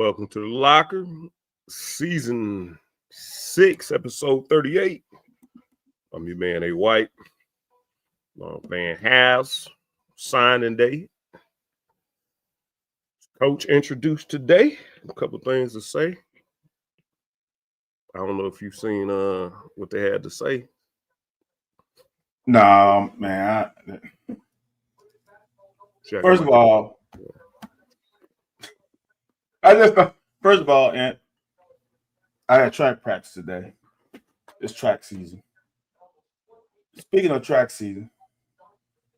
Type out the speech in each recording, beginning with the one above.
Welcome to the Locker, Season 6, Episode 38. I'm your man, A. White. Man, House, signing day. Coach introduced today. A couple things to say. I don't know if you've seen what they had to say. No, man. First of all, and I had track practice today. It's track season. Speaking of track season,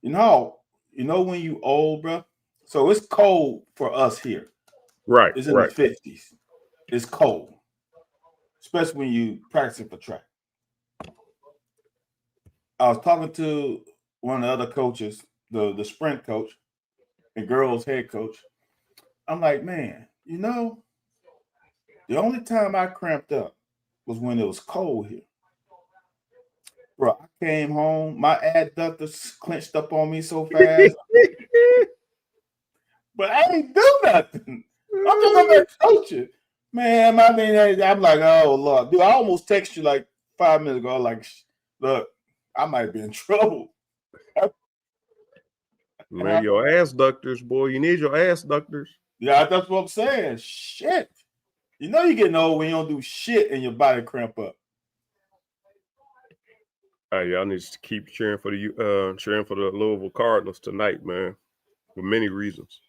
you know when you old, bro. So it's cold for us here. Right. It's in the 50s. It's cold, especially when you practicing for track. I was talking to one of the other coaches, the sprint coach and girls head coach. I'm like, man, the only time I cramped up was when it was cold here. Bro, I came home, my adductors clenched up on me so fast. But I ain't do nothing. I'm just up there coaching. Man, I'm like, oh, Lord. Dude, I almost texted you like 5 minutes ago. Like, look, I might be in trouble. Man, your ass ductors, boy. You need your ass ductors. Yeah, that's what I'm saying. Shit. You know you're getting old when you don't do shit and your body cramp up. Y'all need to keep cheering for the Louisville Cardinals tonight, man, for many reasons.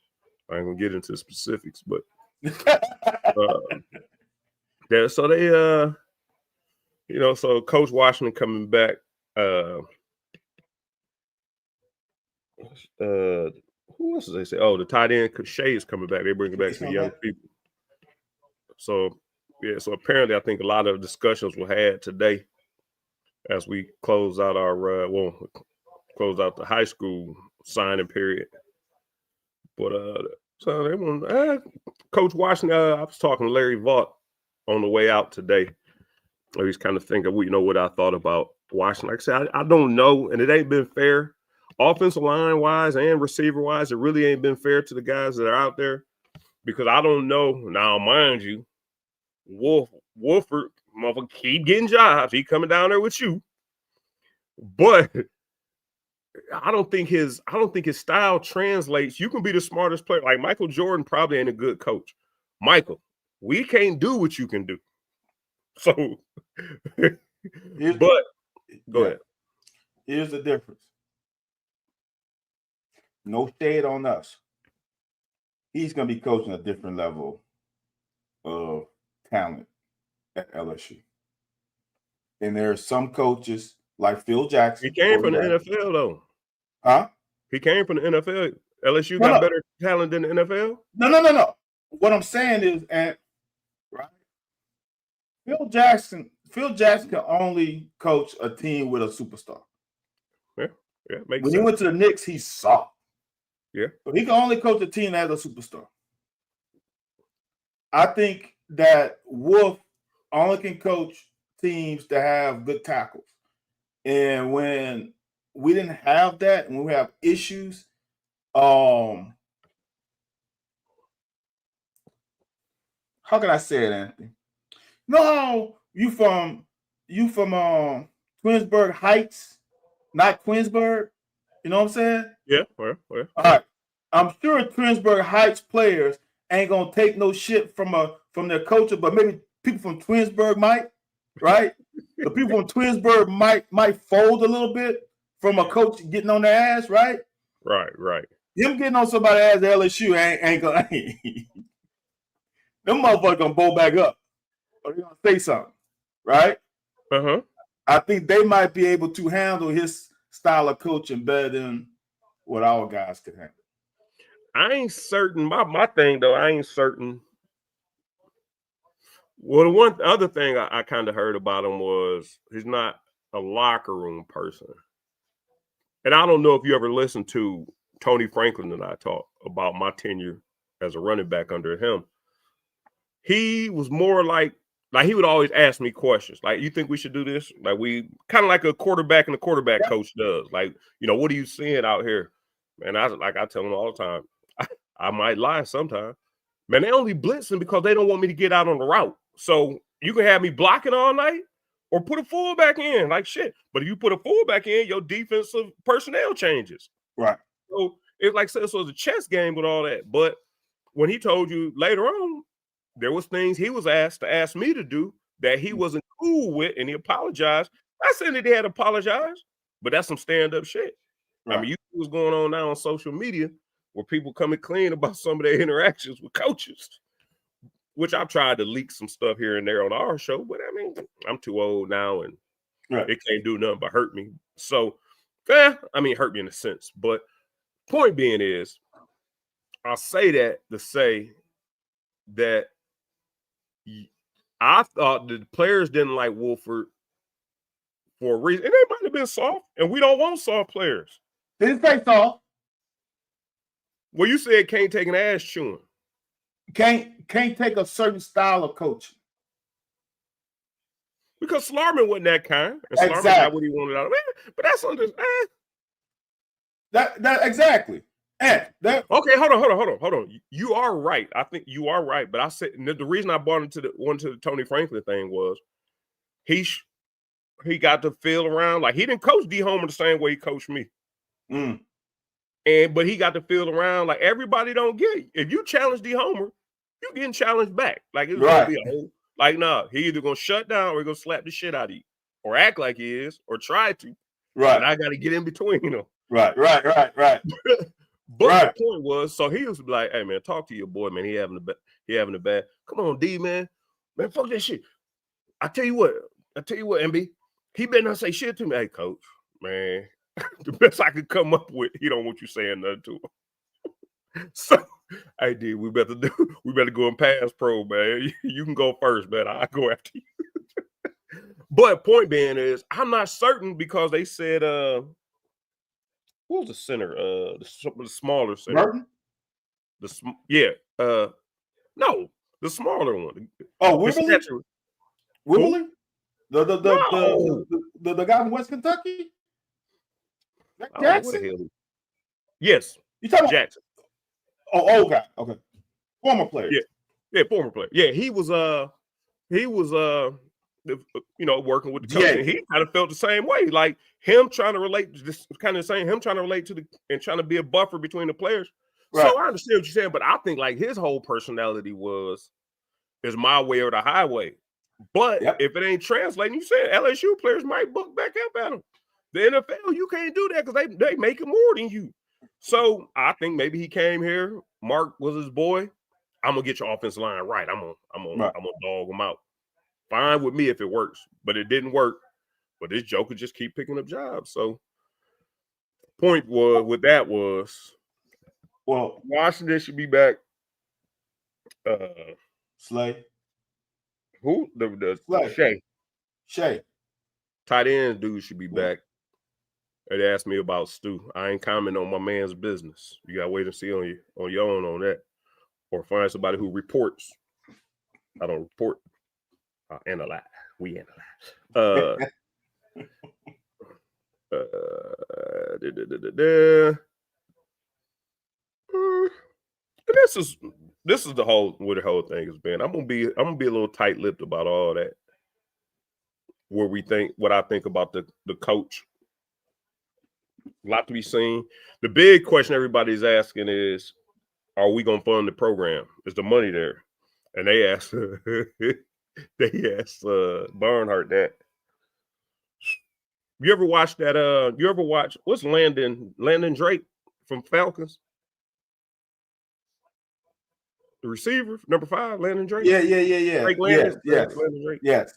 I ain't gonna get into specifics, but yeah. So they, so Coach Washington coming back. Who else did they say? Oh, the tight end Shea is coming back. They bring it back to the young people. So yeah. So apparently, I think a lot of discussions were had today as we close out close out the high school signing period. But so they want Coach Washington. I was talking to Larry Vaught on the way out today. He's kind of thinking, what I thought about Washington. Like I said, I don't know, and it ain't been fair, offensive line wise and receiver wise. It really ain't been fair to the guys that are out there because I don't know. Now, mind you, Wolford, motherfucker, keep getting jobs. He coming down there with you, but I don't think his style translates. You can be the smartest player. Like Michael Jordan probably ain't a good coach. Michael, we can't do what you can do. So, go ahead. Here's the difference. No shade on us. He's going to be coaching a different level of talent at LSU. And there are some coaches like Phil Jackson. He came from the NFL, though. Huh? He came from the NFL. LSU got better talent than the NFL? No. What I'm saying is, right? Phil Jackson can only coach a team with a superstar. Yeah, makes when sense. He went to the Knicks, he saw. Yeah. But he can only coach a team that has a superstar. I think that Wolf only can coach teams that have good tackles. And when we didn't have that, and we have issues, how can I say it, Anthony? No, you from Twinsburg Heights, not Twinsburg. You know what I'm saying? Yeah. Well. All right. I'm sure Twinsburg Heights players ain't gonna take no shit from their coach, but maybe people from Twinsburg might, right? The people from Twinsburg might fold a little bit from a coach getting on their ass, right? Right. Him getting on somebody's ass at LSU ain't gonna. Them motherfuckers gonna bow back up. Or they're gonna say something, right? I think they might be able to handle his style of coaching better than what our guys could handle. I ain't certain. My thing though, I ain't certain. Well, the one other thing I kind of heard about him was he's not a locker room person. And I don't know if you ever listened to Tony Franklin and I talk about my tenure as a running back under him. He was more like he would always ask me questions. Like, you think we should do this? Like, we kind of like a quarterback and a quarterback coach does. Like, what are you seeing out here? And I tell him all the time, I might lie sometimes. Man, they only blitzing because they don't want me to get out on the route. So you can have me blocking all night or put a fullback in like shit. But if you put a fullback in, your defensive personnel changes. Right. So it's like so it's a chess game with all that. But when he told you later on, there was things he was asked to ask me to do that he wasn't cool with, and he apologized. I said that he had apologized, but that's some stand-up shit. Right. I mean, you see what's going on now on social media where people coming clean about some of their interactions with coaches, which I've tried to leak some stuff here and there on our show, but I mean, I'm too old now, and it can't do nothing but hurt me. So, I mean, hurt me in a sense. But point being is, I'll say that to say that I thought the players didn't like Wolford for a reason. And they might have been soft, and we don't want soft players. Didn't say soft. Well, you said can't take an ass chewing. Can't take a certain style of coaching. Because Slarman wasn't that kind. And Slarman got what he wanted out of it. But that's understandable. That exactly. Okay, hold on. You are right. I think you are right. But I said the reason I brought into the Tony Franklin thing was he got to feel around like he didn't coach D Homer the same way he coached me. But he got to feel around like everybody don't get it. If you challenge D Homer, you getting challenged back. Like it's gonna be a whole nah, he either gonna shut down or he gonna slap the shit out of you. Or act like he is, or try to. Right. And I gotta get in between them. Right. But the point was, so he was like, "Hey man, talk to your boy, man. He having a bad. Come on, D, man, fuck that shit. I tell you what, MB, he better not say shit to me. Hey, coach, man, the best I could come up with, he don't want you saying nothing to him. So, hey, D, we better go and pass pro, man. You can go first, man. I'll go after you. But point being is, I'm not certain because they said, what was the center? The smaller center. Burton? No, the smaller one. Oh, Wimberly? Wimberly? The guy from West Kentucky? Jackson? Yes. You talking Jackson? Oh, old guy. Okay. Former player. Yeah, former player. Yeah, he was working with the coach. And he kind of felt the same way. Like him trying to relate to this kind of saying him trying to relate to and trying to be a buffer between the players. Right. So I understand what you're saying, but I think like his whole personality is my way or the highway. But if it ain't translating, you said LSU players might book back up at him. The NFL, you can't do that because they making more than you. So I think maybe he came here. Mark was his boy. I'm gonna get your offensive line right. I'm gonna dog him out. Fine with me if it works, but it didn't work. But this joker just keep picking up jobs. So point was Washington should be back. Slay. Who? The Shay. Tight end dude should be back. They asked me about Stu. I ain't commenting on my man's business. You gotta wait and see on your own on that. Or find somebody who reports. I don't report. I analyze. We analyze. This is the whole where the whole thing has been. I'm gonna be a little tight-lipped about all that. What I think about the coach. A lot to be seen. The big question everybody's asking is, are we gonna fund the program? Is the money there? And they asked Barnhart that. You ever watch that? What's Landon Drake from Falcons? The receiver, number 5, Landon Drake. Yeah. Drake Landon. Landon Drake. Yes.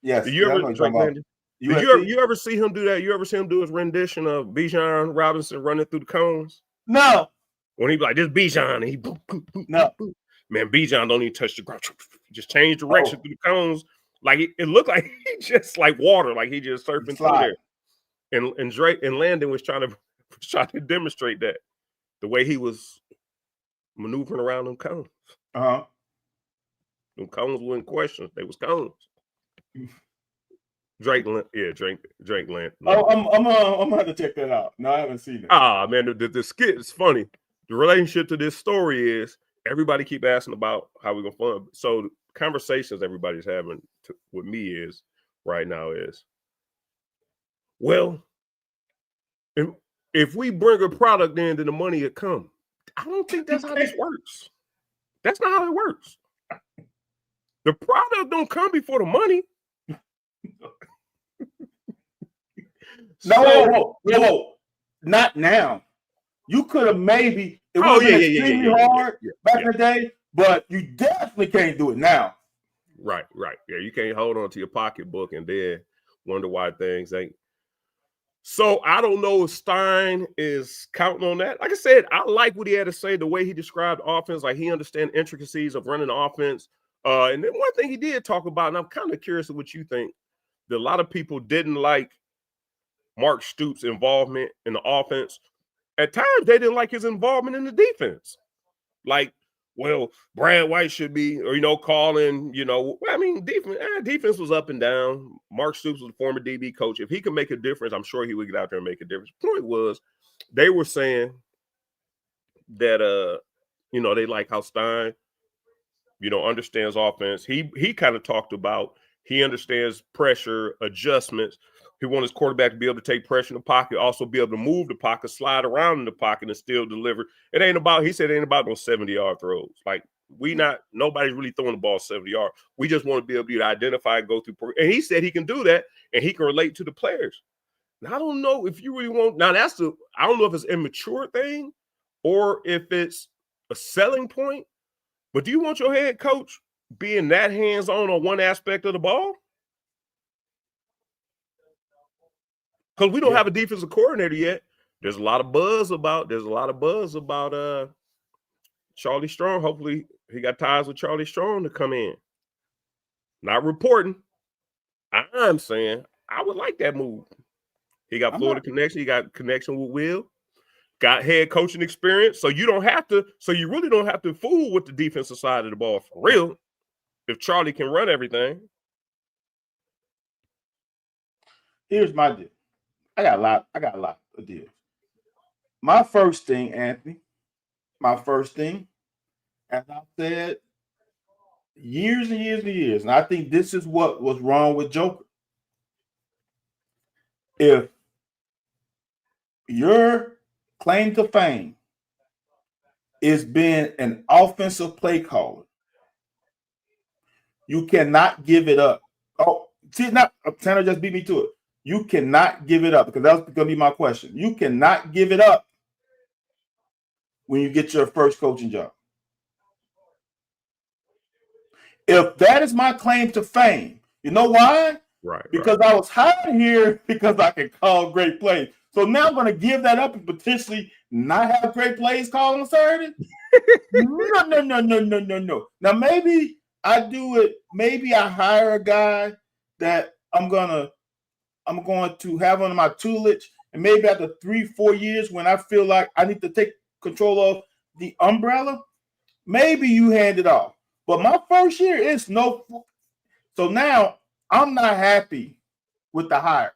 Did you ever Drake Landon? Did you ever see him do that? You ever see him do his rendition of Bijan Robinson running through the cones? No. When he be like, this Bijan, and he boop, boop, boop, no. Boop. Man, Bijan don't even touch the ground. Just change direction through the cones. Like it looked like he just like water, like he just surfing through there. And Drake and Landon was trying to demonstrate that the way he was maneuvering around them cones. Them cones weren't questions; they was cones. Drake Landon. Oh, I'm gonna have to check that out. No, I haven't seen it. Man, the skit is funny. The relationship to this story is everybody keep asking about how we're gonna fund. So the conversations everybody's having with me is right now is, well, if we bring a product in, then the money will come. I don't think that's how this works. That's not how it works. The product don't come before the money. No, whoa. Not now. You could have maybe, it would have been extremely hard back in the day, but you definitely can't do it now. Right. Yeah, you can't hold on to your pocketbook and then wonder why things ain't. So I don't know if Stein is counting on that. Like I said, I like what he had to say, the way he described offense, like he understands intricacies of running the offense. And then one thing he did talk about, and I'm kind of curious of what you think, that a lot of people didn't like Mark Stoops' involvement in the offense. At times, they didn't like his involvement in the defense. Like, well, Brad White should be, or, calling, I mean, defense was up and down. Mark Stoops was a former DB coach. If he could make a difference, I'm sure he would get out there and make a difference. The point was, they were saying that, they like how Stein, understands offense. He kind of talked about, he understands pressure, adjustments. He wants his quarterback to be able to take pressure in the pocket, also be able to move the pocket, slide around in the pocket, and still deliver. He said it ain't about those 70-yard throws. Like, nobody's really throwing the ball 70 yards. We just want to be able to identify and go through. And he said he can do that, and he can relate to the players. Now, I don't know if you really want, I don't know if it's an immature thing or if it's a selling point, but do you want your head coach being that hands-on on one aspect of the ball? Because we don't have a defensive coordinator yet. There's a lot of buzz about Charlie Strong. Hopefully he got ties with Charlie Strong to come in. Not reporting. I'm saying I would like that move. He got Florida connection. He got connection with Will. Got head coaching experience. So you really don't have to fool with the defensive side of the ball for real. If Charlie can run everything. Here's my deal. I got a lot of deals. My first thing, Anthony, as I said, years and years and years, and I think this is what was wrong with Joker. If your claim to fame is being an offensive play caller, you cannot give it up. Oh, see, Tanner just beat me to it. You cannot give it up, because that's going to be my question. You cannot give it up when you get your first coaching job. If that is my claim to fame, you know why? Right. Because I was hired here because I can call great plays. So now I'm going to give that up and potentially not have great plays called on Saturday? No. Now, maybe I do it. Maybe I hire a guy that I'm going to have on my tutelage, and maybe after 3-4 years, when I feel like I need to take control of the umbrella, maybe you hand it off. But my first year is no. So now I'm not happy with the hire.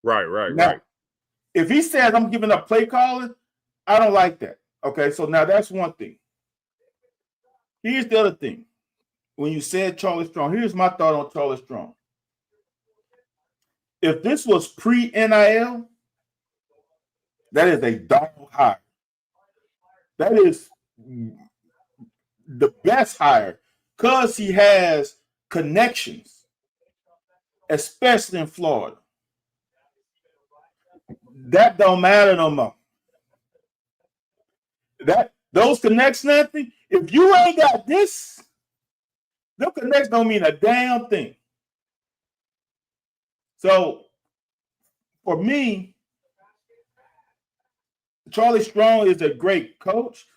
Right. If he says I'm giving up play calling, I don't like that. Okay, so now that's one thing. Here's the other thing. When you said Charlie Strong, here's my thought on Charlie Strong. If this was pre-NIL, that is a dog hire. That is the best hire because he has connections, especially in Florida. That don't matter no more. Those connections, nothing. If you ain't got this, those connections don't mean a damn thing. So, for me, Charlie Strong is a great coach,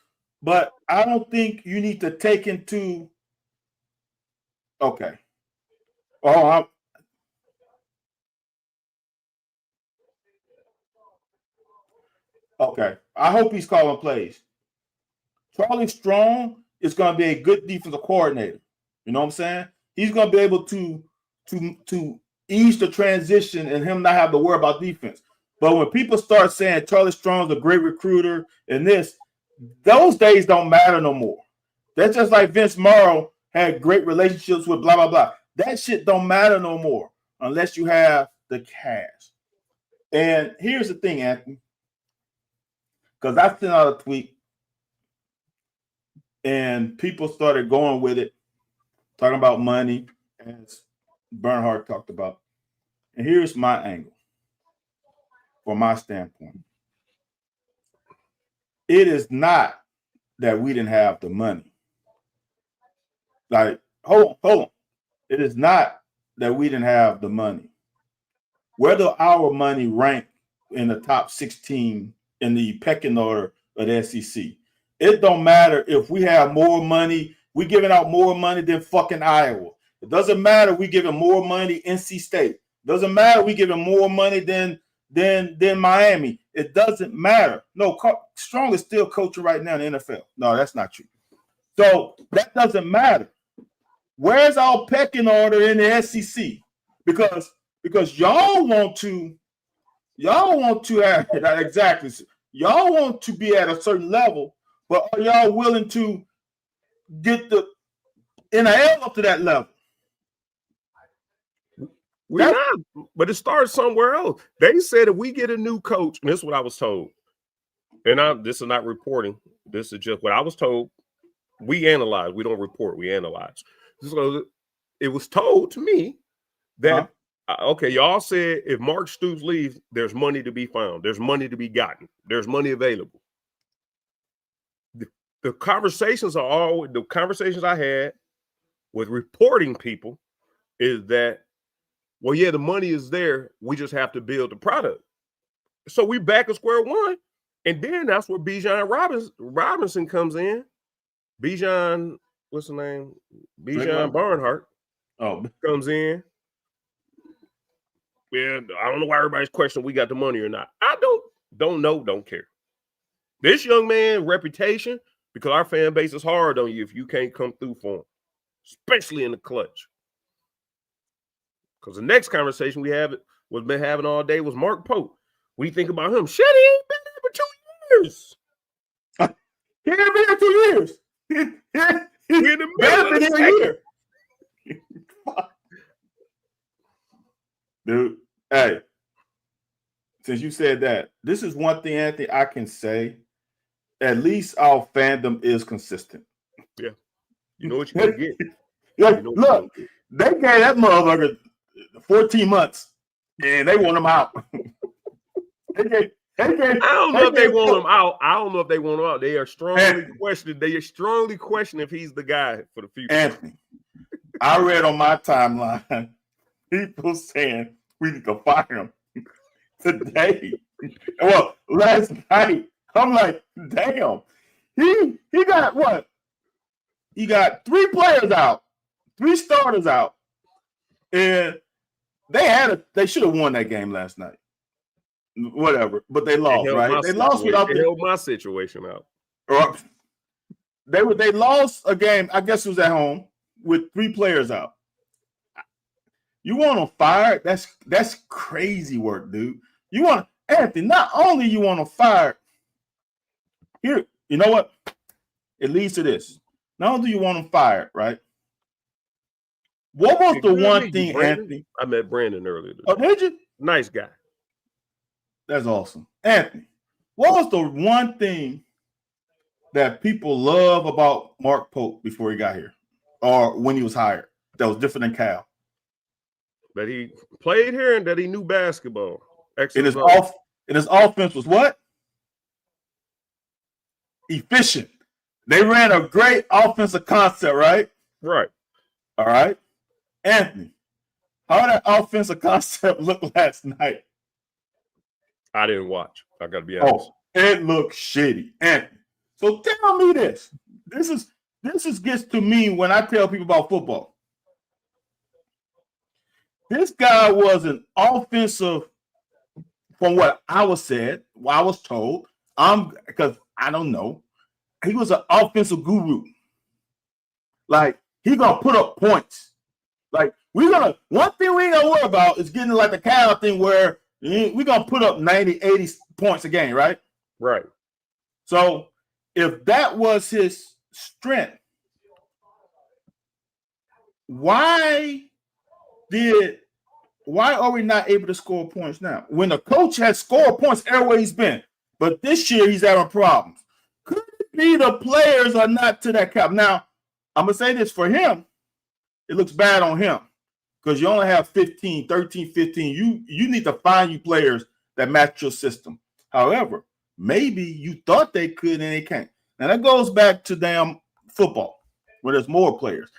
but I don't think you need to take into. Okay. Okay. I hope he's calling plays. Charlie Strong is going to be a good defensive coordinator. You know what I'm saying? He's going to be able to ease the transition and him not have to worry about defense. But when people start saying Charlie Strong's a great recruiter and this, Those days don't matter no more. That's just like Vince Morrow had great relationships with blah, blah, blah. That shit don't matter no more unless you have the cash. And here's the thing, Anthony, because I sent out a tweet and people started going with it, talking about money, as Bernhard talked about. And here's my angle from my standpoint. It is not that we didn't have the money. Like, hold on. It is not that we didn't have the money. Whether our money ranked in the top 16 in the pecking order of the SEC, it don't matter if we have more money. We giving out more money than fucking Iowa. It doesn't matter we giving more money NC State. Doesn't matter we giving more money than Miami. It doesn't matter. No, Strong is still coaching right now in the NFL. No, that's not true. So that doesn't matter. Where's our pecking order in the SEC? Because y'all want to have exactly. Y'all want to be at a certain level, but are y'all willing to get the NIL up to that level? We're not, but it starts somewhere else. They said if we get a new coach, and this is what I was told, and this is not reporting. This is just what I was told. We analyze. We don't report. We analyze. So it was told to me that, okay, y'all said if Mark Stoops leaves, there's money to be found. There's money to be gotten. There's money available. The conversations I had with reporting people is that, well, yeah, the money is there. We just have to build the product. So we back at square one. And then that's where Bijan Robinson comes in. Bijan, what's the name? Bijan Barnhart comes in. Yeah, I don't know why everybody's questioning we got the money or not. I don't know, don't care. This young man's reputation, because our fan base is hard on you if you can't come through for him, especially in the clutch. Because the next conversation we've been having all day was Mark Pope. What do you think about him? Shit, he ain't been there for 2 years. He ain't been there 2 years. We're in the middle of the year. Dude, hey, since you said that, this is one thing, Anthony, I can say. At least our fandom is consistent. Yeah. You know what you're going to get. Look, they gave that motherfucker 14 months, and they want him out. I don't know if they want him out. I don't know if they want him out. They are strongly questioning. They are strongly questioning if he's the guy for the future. Anthony, I read on my timeline people saying we need to fire him today. Well, last night, I'm like, damn. He got what? He got 3 players out, 3 starters out, and they should have won that game last night. Whatever, but they lost, right? They lost without my situation out. They lost a game. I guess it was at home with 3 players out. You want them fired? That's crazy work, dude. You want Anthony? Not only you want them fired. Here, you know what? It leads to this. Not only do you want them fired, right? What was the one thing, Anthony? I met Brandon earlier today. Oh, did you? Nice guy. That's awesome. Anthony, what was the one thing that people love about Mark Pope before he got here or when he was hired that was different than Cal? That he played here and that he knew basketball. And his offense was what? Efficient. They ran a great offensive concept, right? Right. All right. Anthony, how did that offensive concept look last night? I didn't watch. I got to be honest. Oh, it looked shitty. Anthony, so tell me this. This gets to me when I tell people about football. This guy was an offensive, from what I was said, what I was told. Because I don't know. He was an offensive guru. Like, he gonna put up points. Like, one thing we ain't gonna worry about is getting like the Cal thing where we're gonna put up 90, 80 points a game, right? Right. So if that was his strength, why are we not able to score points now? When the coach has scored points everywhere he's been, but this year he's having problems. Could it be the players are not to that cap? Now, I'm going to say this for him. It looks bad on him because you only have 13, 15. You need to find you players that match your system. However, maybe you thought they could and they can't. Now, that goes back to damn football where there's more players.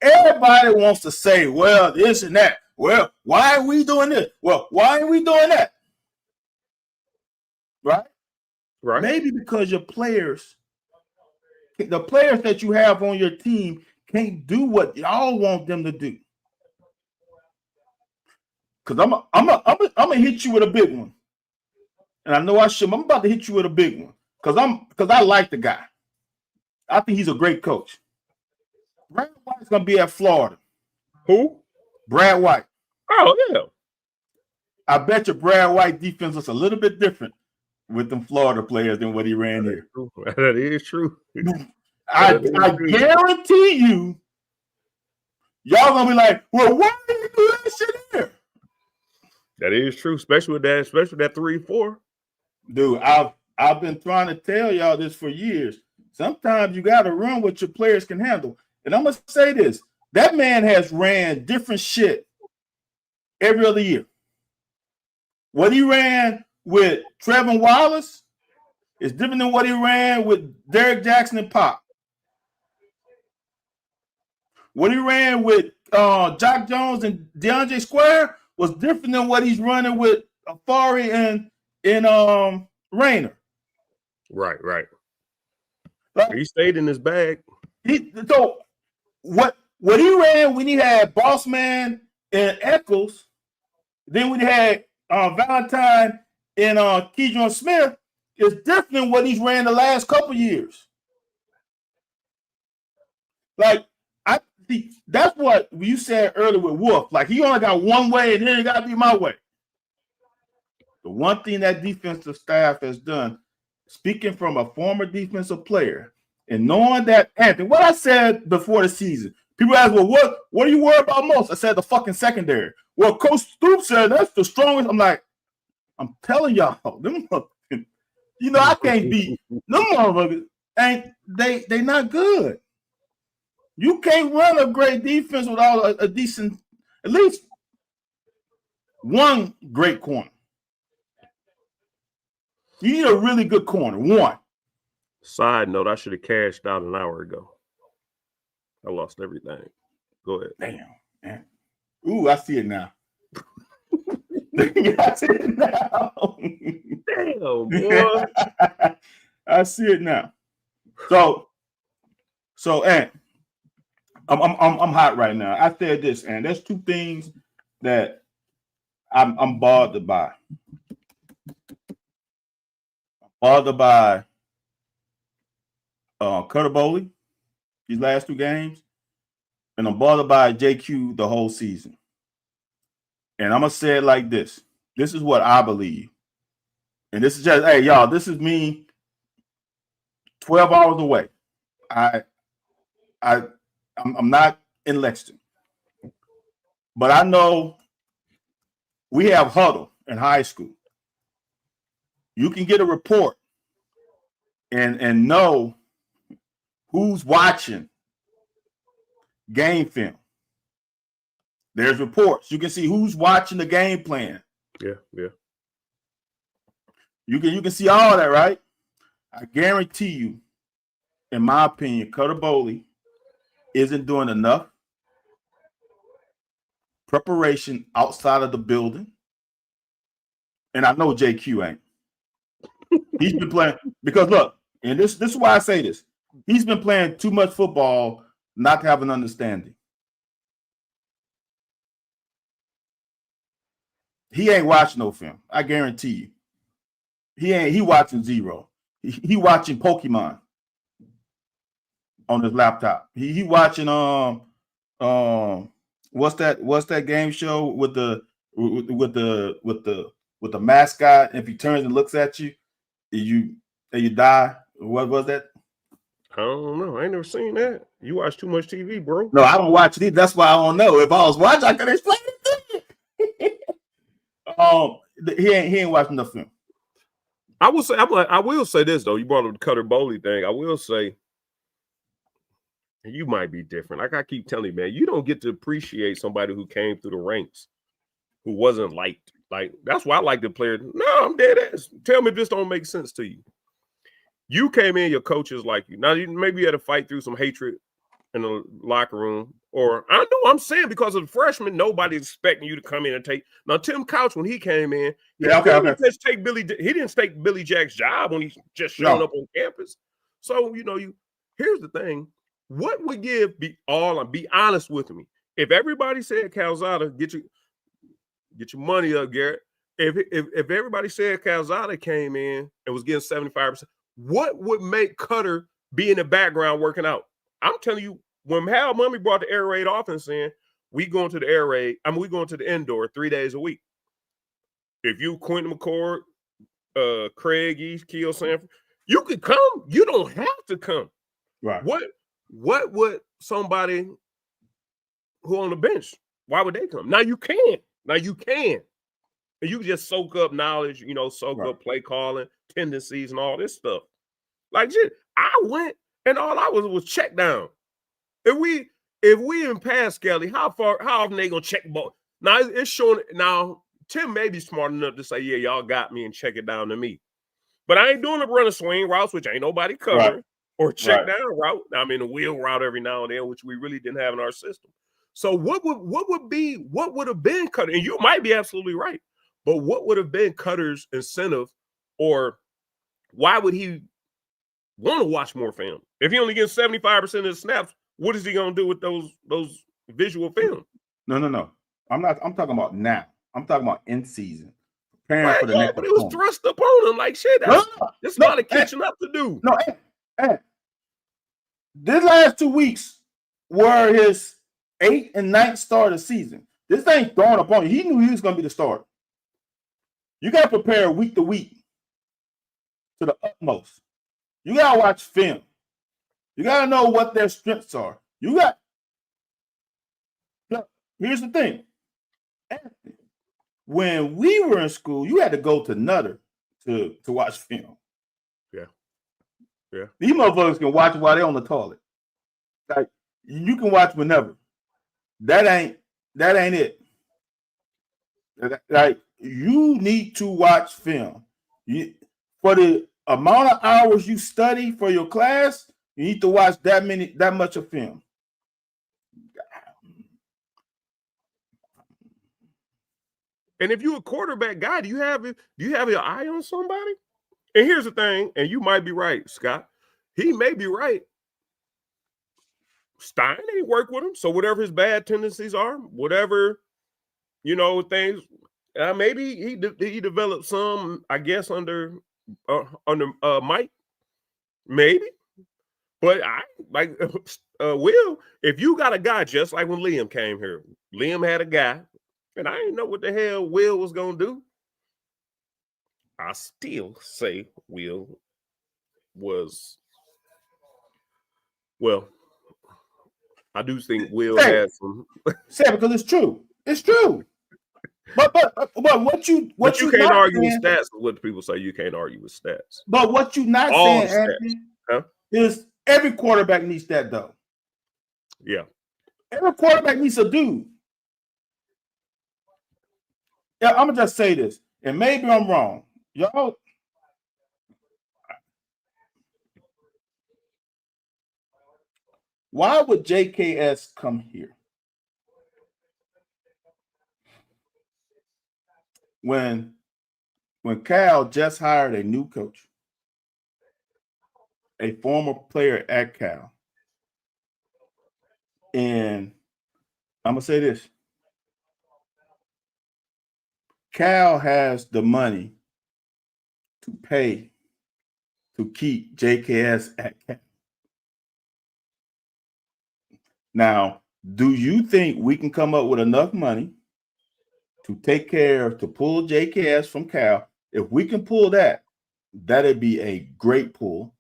Everybody wants to say, well, this and that. Well, why are we doing this? Well, why are we doing that? Right? Right. Maybe because your players, the players that you have on your team can't do what y'all want them to do. Because I'm gonna hit you with a big one. And I know I should. I'm about to hit you with a big one. Because I like the guy. I think he's a great coach. Brad White's gonna be at Florida. Who? Brad White. Oh, yeah. I bet you Brad White defense was a little bit different with them Florida players than what he ran here. That is true. I guarantee you, y'all gonna be like, well, why did you do that shit here? That is true, especially with that 3-4. Dude, I've been trying to tell y'all this for years. Sometimes you gotta run what your players can handle. And I'm gonna say this: that man has ran different shit every other year. What he ran with Trevin Wallace is different than what he ran with Derek Jackson and Pop. What he ran with Jock Jones and DeAndre Square was different than what he's running with Afari and Rayner. Right. Like, he stayed in his bag. So what he ran when he had Bossman and Eccles, then when he had Valentine and Keydron Smith, is different than what he's ran the last couple years. Like, that's what you said earlier with Wolf. Like, he only got one way, and then it got to be my way. The one thing that defensive staff has done, speaking from a former defensive player, and knowing that, Anthony, what I said before the season, people ask, well, what do you worry about most? I said the fucking secondary. Well, Coach Stoops said that's the strongest. I'm like, I'm telling y'all, them, I can't beat them motherfuckers. And they not good. You can't run a great defense without a decent, at least one great corner. You need a really good corner. One. Side note, I should have cashed out an hour ago. I lost everything. Go ahead. Damn, man. Ooh, I see it now. I see it now. Damn, boy. I see it now. So, and I'm hot right now. I said this, and there's two things that I'm bothered by. Bothered by Cutter Bowley, these last two games, and I'm bothered by JQ the whole season. And I'm gonna say it like this. This is what I believe. And this is just, hey, y'all, this is me 12 hours away. I'm not in Lexington. But I know we have huddle in high school. You can get a report and know who's watching game film. There's reports. You can see who's watching the game plan. Yeah. You can see all that, right? I guarantee you, in my opinion, Cutter Bowley isn't doing enough preparation outside of the building. And I know JQ ain't. He's been playing, because look, and this is why I say this. He's been playing too much football not to have an understanding. He ain't watching no film. I guarantee you. He watching zero. He watching Pokemon on his laptop. He watching what's that game show with the mascot? If he turns and looks at you, you die. What was that? I don't know. I ain't never seen that. You watch too much TV, bro. No, I don't watch it. That's why I don't know. If I was watching, I could explain it to you. He ain't watching the film. I will say this though. You brought up the Cutter Bowley thing. I will say, you might be different. Like I keep telling you, man, you don't get to appreciate somebody who came through the ranks, who wasn't liked. Like that's why I like the player. No, I'm dead ass. Tell me if this don't make sense to you. You came in, your coaches like you. Now, maybe you had to fight through some hatred in the locker room. Or I know I'm saying because of the freshman, nobody's expecting you to come in and take. Now, Tim Couch, when he came in, he didn't take Billy Jack's job when he just showed up on campus. So, here's the thing. What would be honest with me. If everybody said Calzada, get your money up, Garrett. If everybody said Calzada came in and was getting 75%, what would make Cutter be in the background working out? I'm telling you, when Hal Mummy brought the air raid offense in, we going to the air raid. We going to the indoor 3 days a week. If you Quentin McCord, Craig East, Keel Sanford, you could come. You don't have to come. Right. What would somebody who on the bench, why would they come? Now you can. And you can just soak up knowledge, up play calling, tendencies, and all this stuff. Like, I went and all I was check down. If we in Pascal, how often they gonna check ball? Now it's showing. Now Tim may be smart enough to say, yeah, y'all got me and check it down to me. But I ain't doing the run a swing routes, which ain't nobody covering, or check down route. I mean, a wheel route every now and then, which we really didn't have in our system. So what would have been Cutter? And you might be absolutely right. But what would have been Cutter's incentive, or why would he want to watch more film? If he only gets 75% of the snaps, what is he going to do with those visual film? No. I'm talking about now. I'm talking about in season. Preparing for the next. But it was thrust upon him like shit. There's a lot of catching up to do. No, this last 2 weeks were his 8th and 9th start of the season. This ain't throwing upon you. He knew he was going to be the starter. You got to prepare week to week to the utmost. You got to watch film. You got to know what their strengths are. Look, here's the thing. When we were in school, you had to go to Nutter to watch film. Yeah. These motherfuckers can watch while they're on the toilet. Like, you can watch whenever. That ain't it. Like, you need to watch film. For the amount of hours you study for your class, you need to watch that much of film. And if you're a quarterback guy, do you have your eye on somebody? And here's the thing, and you might be right, Scott. He may be right. Stein ain't work with him, so whatever his bad tendencies are, whatever things, maybe he developed some, I guess, under Mike, maybe. But I like Will. If you got a guy just like when Liam came here, Liam had a guy, and I didn't know what the hell Will was gonna do. I still say Will was well. I do think Will has some. Say because it's true. It's true. But what you can't argue with stats. What people say you can't argue with stats. But what you not saying, Anthony, is every quarterback needs that though. Yeah. Every quarterback needs a dude. Yeah, I'm gonna just say this, and maybe I'm wrong. Y'all, why would JKS come here when Cal just hired a new coach, a former player at Cal? And I'm gonna say this: Cal has the money to pay to keep JKS at Cal. Now, do you think we can come up with enough money to pull JKS from Cal? If we can pull that, that'd be a great pull.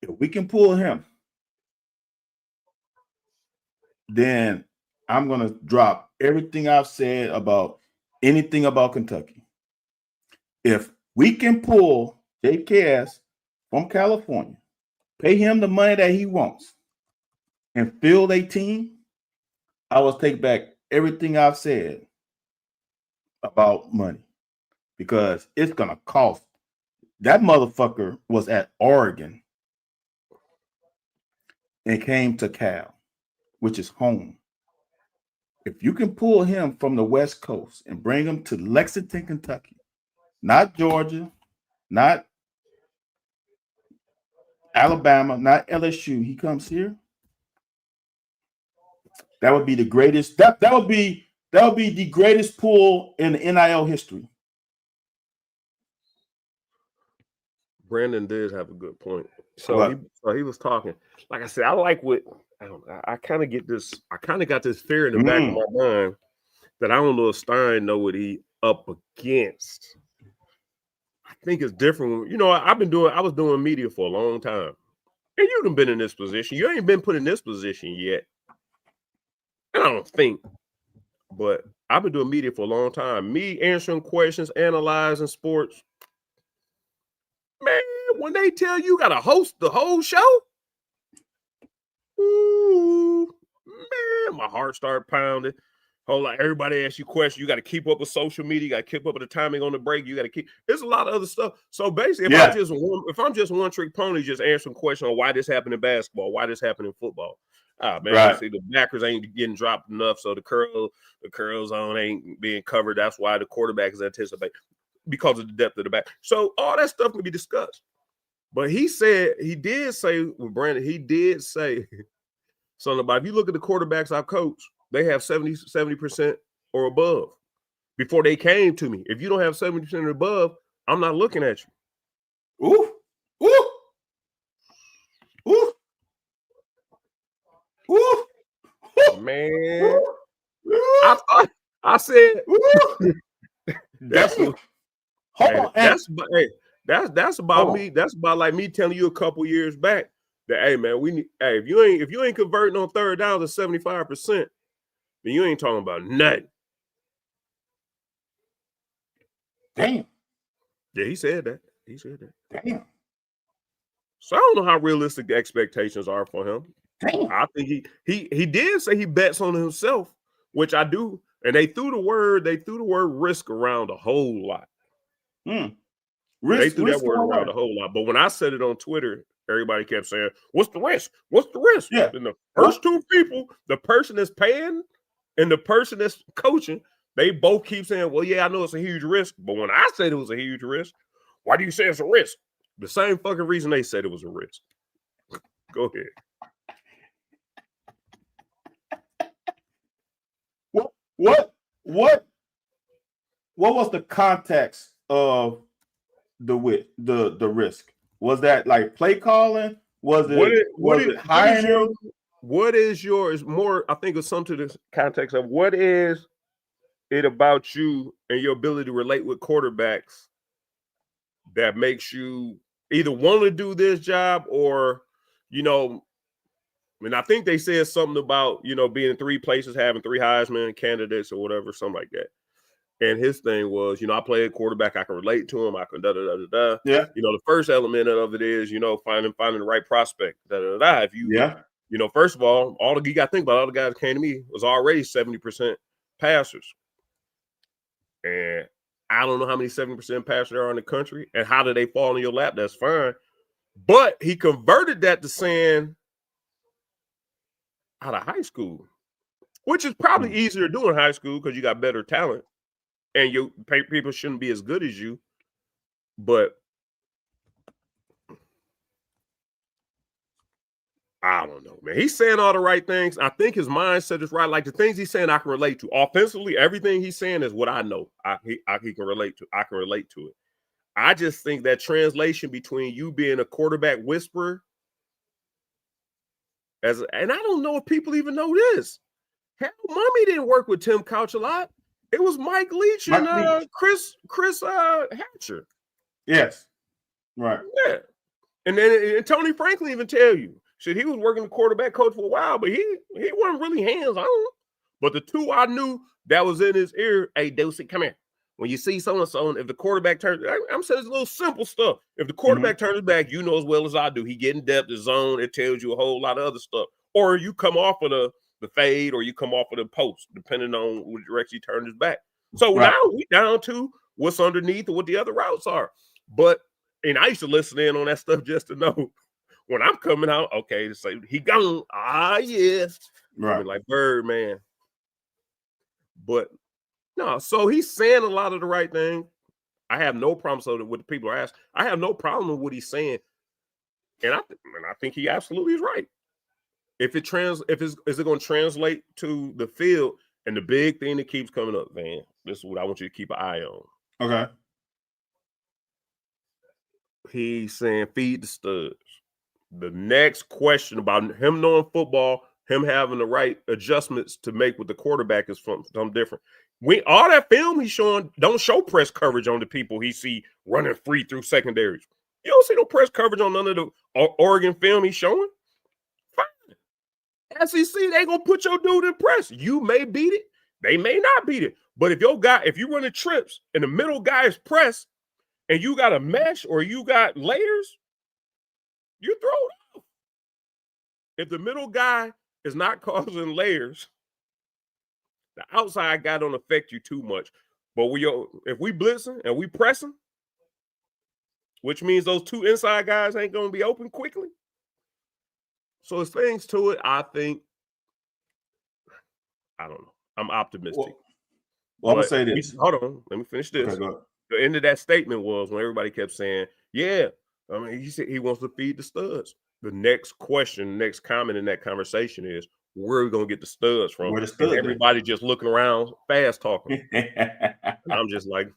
If we can pull him, then I'm going to drop everything I've said about anything about Kentucky. If we can pull JKS from California, pay him the money that he wants, and field a team, I will take back everything I've said about money, because it's going to cost. That motherfucker was at Oregon and came to Cal, which is home. If you can pull him from the West Coast and bring him to Lexington, Kentucky, not Georgia, not Alabama, not LSU, he comes here, that would be the greatest. That would be the greatest pull in the NIL history. Brandon did have a good point. So he was talking. Like I said, I like what I kind of get this. I kind of got this fear in the back of my mind that I don't know if Stein know what he up against. I think it's different. You know, I was doing media for a long time, and you done been in this position. You ain't been put in this position yet. And I don't think, but I've been doing media for a long time. Me answering questions, analyzing sports. Man, when they tell you got to host the whole show, ooh, man, my heart started pounding. Whole lot, everybody asks you questions. You got to keep up with social media. You got to keep up with the timing on the break. You got to keep. There's a lot of other stuff. So basically, if I'm just one trick pony, just answering questions on why this happened in basketball, why this happened in football. Man, right. See, the backers ain't getting dropped enough, so the curl zone ain't being covered. That's why the quarterback is anticipating, because of the depth of the back. So all that stuff can be discussed. But he did say with Brandon, he did say something about, if you look at the quarterbacks I coach, they have 70% or above before they came to me. If you don't have 70% or above, I'm not looking at you. Ooh, ooh, ooh, ooh, man. I said that's about me. That's about like me telling you a couple years back that, hey man, if you ain't converting on third down to 75%, then you ain't talking about nothing. Damn. Yeah, he said that. Damn. So I don't know how realistic the expectations are for him. Damn. I think he did say he bets on himself, which I do. And they threw the word risk around a whole lot. They threw that word around a whole lot. But when I said it on Twitter, everybody kept saying, "What's the risk? What's the risk?" Yeah. And the first two people, the person that's paying and the person that's coaching, they both keep saying, "Well, yeah, I know it's a huge risk." But when I said it was a huge risk, why do you say it's a risk? The same fucking reason they said it was a risk. Go ahead. What was the context of the risk? Was that like play calling? Was it hiring? What is yours more? I think it's some to the context of what is it about you and your ability to relate with quarterbacks that makes you either want to do this job or, you know, and I think they said something about, you know, being in three places, having three Heisman candidates or whatever, something like that. And his thing was, you know, I play a quarterback, I can relate to him, I can da-da-da-da-da. Yeah. You know, the first element of it is, you know, finding the right prospect, da-da-da-da. If you, you know, first of all you got to think about, all the guys that came to me was already 70% passers. And I don't know how many 70% passers there are in the country and how do they fall in your lap, that's fine. But he converted that to saying out of high school, which is probably easier to do in high school because you got better talent and your people shouldn't be as good as you. But I don't know, man. He's saying all the right things. I think his mindset is right. Like the things he's saying, I can relate to. Offensively, everything he's saying is what I know. He can relate to. I can relate to it. I just think that translation between you being a quarterback whisperer, and I don't know if people even know this. Hell, Mommy didn't work with Tim Couch a lot. It was Mike Leach and Chris Hatcher. Yes. Right. Yeah. And then Tony Franklin even tell you, shit, he was working the quarterback coach for a while, but he wasn't really hands-on. But the two I knew that was in his ear, hey, Deucey, come here. When you see so-and-so, if the quarterback turns, I'm saying it's little simple stuff. If the quarterback turns back, you know as well as I do, he get in depth, the zone, it tells you a whole lot of other stuff. Or you come off of the fade, or you come off of the post, depending on which direction he turned his back. So now we down to what's underneath or what the other routes are. But, and I used to listen in on that stuff just to know when I'm coming out, okay, to say he gone, yeah. Right. I mean, like Birdman. But no, so he's saying a lot of the right thing. I have no problem. So what the people are asking, I have no problem with what he's saying, and I think he absolutely is right. Is it going to translate to the field? And the big thing that keeps coming up, man, this is what I want you to keep an eye on. Okay. He's saying feed the studs. The next question about him knowing football, him having the right adjustments to make with the quarterback is something different. All that film he's showing don't show press coverage on the people he see running free through secondaries. You don't see no press coverage on none of the Oregon film he's showing. Fine. SEC, they gonna put your dude in press. You may beat it, they may not beat it. But if you running trips and the middle guy is pressed and you got a mesh or you got layers, you throw it off. If the middle guy is not causing layers, the outside guy don't affect you too much. But if we blitzing and we pressing, which means those two inside guys ain't going to be open quickly. So there's things to it, I think. I don't know. I'm optimistic. Well, I'm going to say this. Hold on. Let me finish this. Okay, go ahead. The end of that statement was when everybody kept saying, yeah, I mean, he said he wants to feed the studs. The next question, next comment in that conversation is, where are we going to get the studs from? Where the studs everybody just looking around, fast talking. And I'm just like,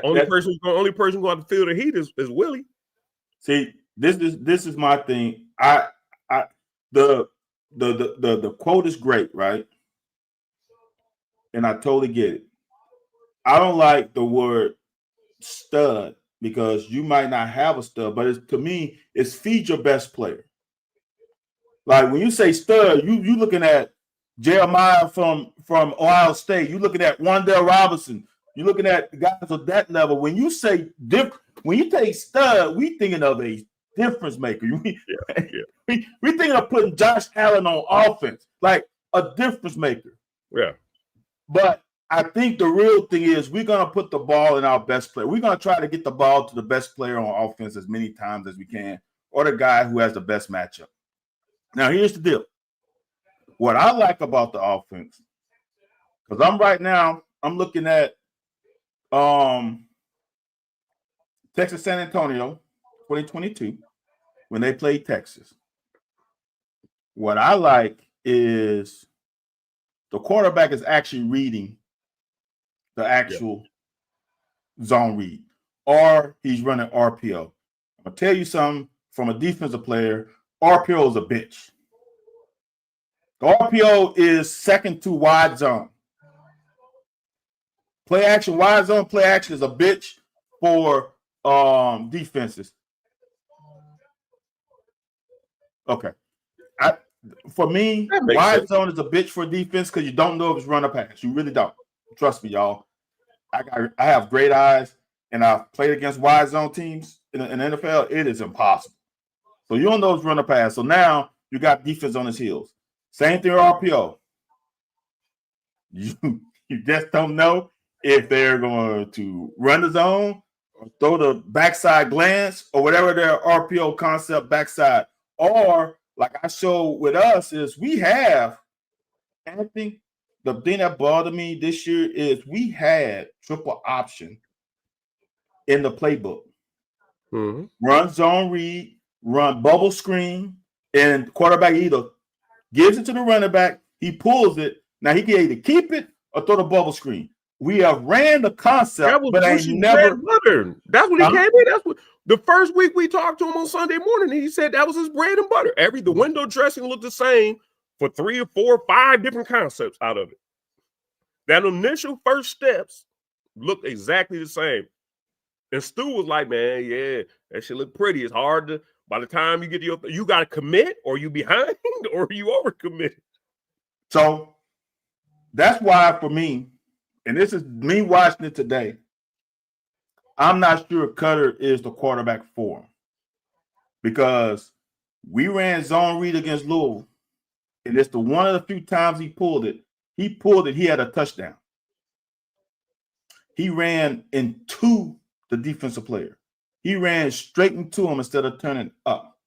only person going to have to feel the heat is Willie. See, this is my thing. The quote is great, right? And I totally get it. I don't like the word stud because you might not have a stud, but to me, it's feed your best player. Like when you say stud, you looking at Jeremiah from Ohio State. You looking at Wandale Robinson. You looking at guys of that level. When you say when you take stud, we thinking of a difference maker. We thinking of putting Josh Allen on offense, like a difference maker. Yeah. But I think the real thing is we're going to put the ball in our best player. We're going to try to get the ball to the best player on offense as many times as we can, or the guy who has the best matchup. Now, here's the deal. What I like about the offense, because I'm looking at Texas San Antonio 2022 when they played Texas. What I like is the quarterback is actually reading the actual zone read, or he's running RPO. I'm going to tell you something from a defensive player. RPO is a bitch. The RPO is second to wide zone. Play action, wide zone play action is a bitch for defenses. Okay. For me, wide zone is a bitch for defense because you don't know if it's run or pass. You really don't. Trust me, y'all. I have great eyes, and I've played against wide zone teams in the NFL. It is impossible. So you don't know if it's run or pass. So now you got defense on his heels. Same thing with RPO. You just don't know if they're going to run the zone or throw the backside glance or whatever their RPO concept backside. Or like I showed with us is we have, and I think the thing that bothered me this year is we had triple option in the playbook. Mm-hmm. Run zone read, run bubble screen, and quarterback either gives it to the running back, he pulls it. Now he can either keep it or throw the bubble screen. We have ran the concept, but I never. That's what he came in. That's what the first week we talked to him on Sunday morning. He said that was his bread and butter. The window dressing looked the same for 3 or 4 or 5 different concepts out of it. That initial first steps looked exactly the same. And Stu was like, man, yeah, that shit look pretty. It's hard to, By the time you get to you got to commit, or you behind, or you overcommitted. So that's why for me, and this is me watching it today, I'm not sure Cutter is the quarterback for him, because we ran zone read against Louisville, and it's the one of the few times he pulled it. He had a touchdown. He ran into the defensive player. He ran straight into him instead of turning up.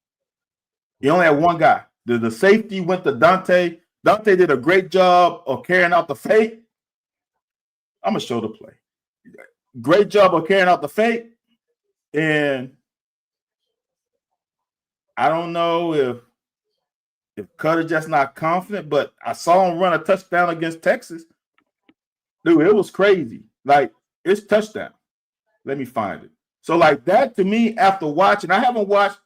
He only had one guy. The safety went to Dante. Dante did a great job of carrying out the fake. I'm going to show the play. Great job of carrying out the fake. And I don't know if Cutter just not confident, but I saw him run a touchdown against Texas. Dude, it was crazy. Like, it's touchdown. Let me find it. So, like, that to me, after watching, I haven't watched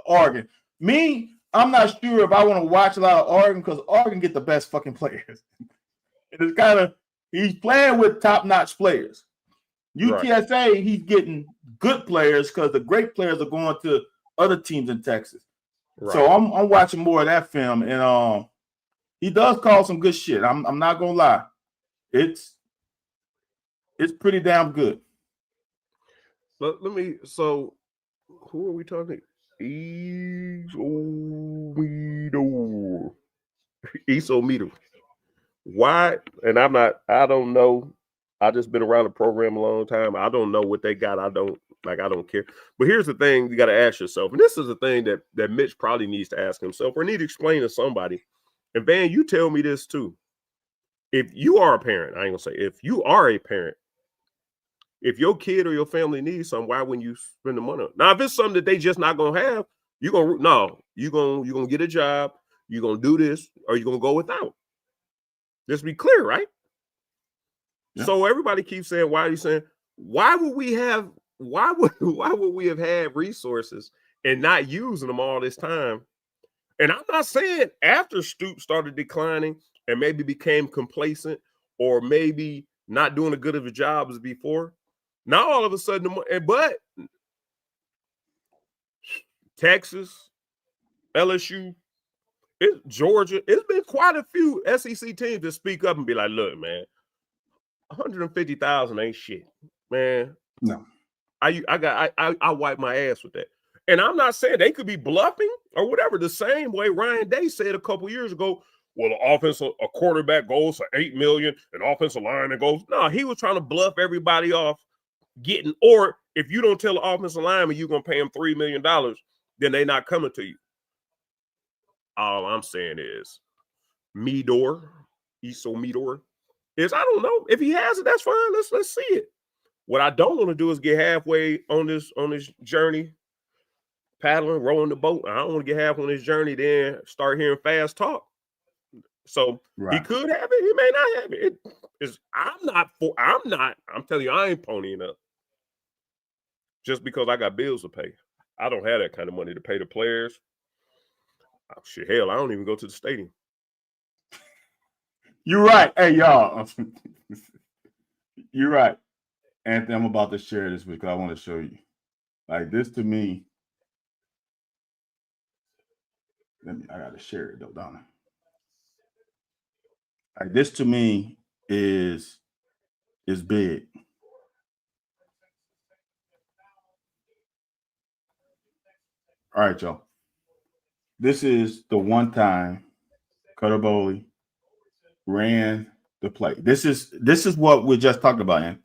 Oregon. Me, I'm not sure if I want to watch a lot of Oregon, because Oregon get the best fucking players. And it's kind of, he's playing with top-notch players. UTSA, right. He's getting good players because the great players are going to other teams in Texas. Right. So I'm watching more of that film, and he does call some good shit. I'm not gonna lie, it's pretty damn good. Let me. So, who are we talking? Isometer. Why? And I don't know. I just been around the program a long time. I don't know what they got. I don't care. But here's the thing you got to ask yourself. And this is the thing that Mitch probably needs to ask himself, or need to explain to somebody. And Van, you tell me this too. If you are a parent, I ain't gonna say if you are a parent, if your kid or your family needs something, why wouldn't you spend the money on it? Now, if it's something that they just not gonna have, you're gonna get a job, you're gonna do this, or you're gonna go without. Just be clear, right? Yeah. So everybody keeps saying, why would we have had resources and not using them all this time? And I'm not saying after Stoops started declining and maybe became complacent, or maybe not doing as good of a job as before. Now all of a sudden, but Texas, LSU, Georgia, it's been quite a few SEC teams that speak up and be like, look, man, 150,000 ain't shit, man. No, I wipe my ass with that. And I'm not saying they could be bluffing or whatever. The same way Ryan Day said a couple years ago, well, a quarterback goes for $8 million, an offensive lineman goes. No, he was trying to bluff everybody off or if you don't tell the offensive lineman you're gonna pay him $3 million, then they're not coming to you. All I'm saying is Iso is, I don't know. If he has it, that's fine. Let's see it. What I don't want to do is get halfway on this journey, paddling, rowing the boat. I don't want to get halfway on this journey, then start hearing fast talk. So right. He could have it, he may not have it. I'm telling you, I ain't ponying up just because I got bills to pay. I don't have that kind of money to pay the players. Oh, shit, hell, I don't even go to the stadium. You're right. Hey, y'all. You're right. Anthony, I'm about to share this because I want to show you. Like, this to me, I got to share it, though, don't I? Like, this to me is big. All right, y'all. This is the one time Cutter Boley ran the play. This is what we're just talking about, Anthony.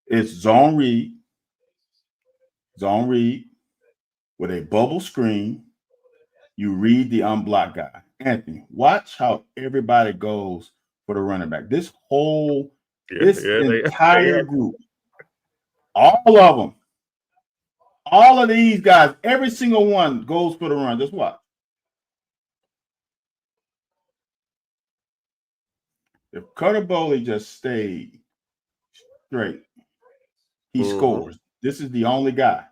It's zone read with a bubble screen. You read the unblocked guy. Anthony, watch how everybody goes for the running back. This entire group, all of them, all of these guys, every single one goes for the run. Just watch. If Cutter Boley just stayed straight, he scores. This is the only guy.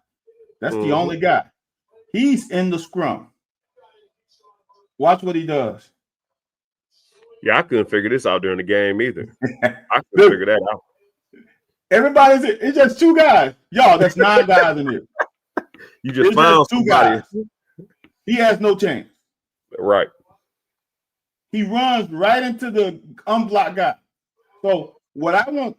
That's the only guy. He's in the scrum. Watch what he does. Yeah, I couldn't figure this out during the game either. I couldn't figure that out. It's just two guys. Y'all, that's 9 guys in here. You just found two somebody. guys. He has no chance. Right. He runs right into the unblocked guy. So what I want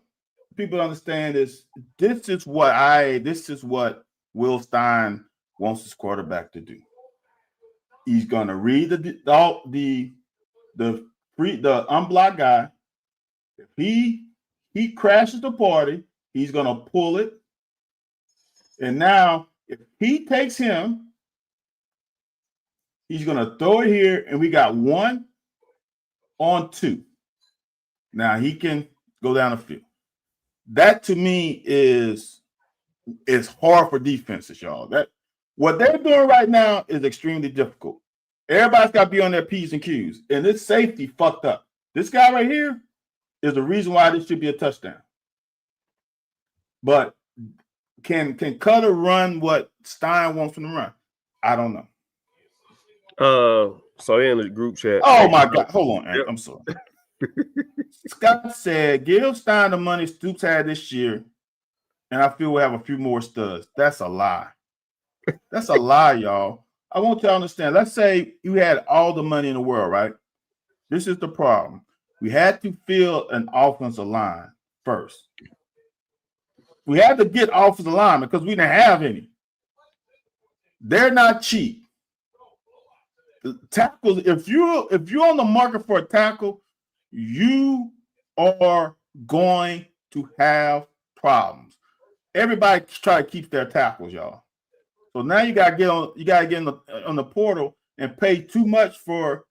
people to understand is this is what Will Stein wants his quarterback to do. He's gonna read the unblocked guy. If he crashes the party, he's gonna pull it. And now if he takes him, he's gonna throw it here, and we got 1 on 2. Now he can go down the field. That to me is hard for defenses, y'all. That what they're doing right now is extremely difficult. Everybody's got to be on their P's and Q's, and this safety fucked up. This guy right here is the reason why this should be a touchdown. But can Cutter run what Stein wants him to run? I don't know. So in the group chat. Oh my God! Hold on, Ant. I'm sorry. Scott said, "Give Stein the money Stoops had this year, and I feel we'll have a few more studs." That's a lie. That's a lie, y'all. I want you to understand. Let's say you had all the money in the world, right? This is the problem. We had to fill an offensive line first. We had to get offensive line because we didn't have any. They're not cheap. The tackles, if you're on the market for a tackle, you are going to have problems. Everybody try to keep their tackles, y'all. So now you gotta get on the portal and pay too much for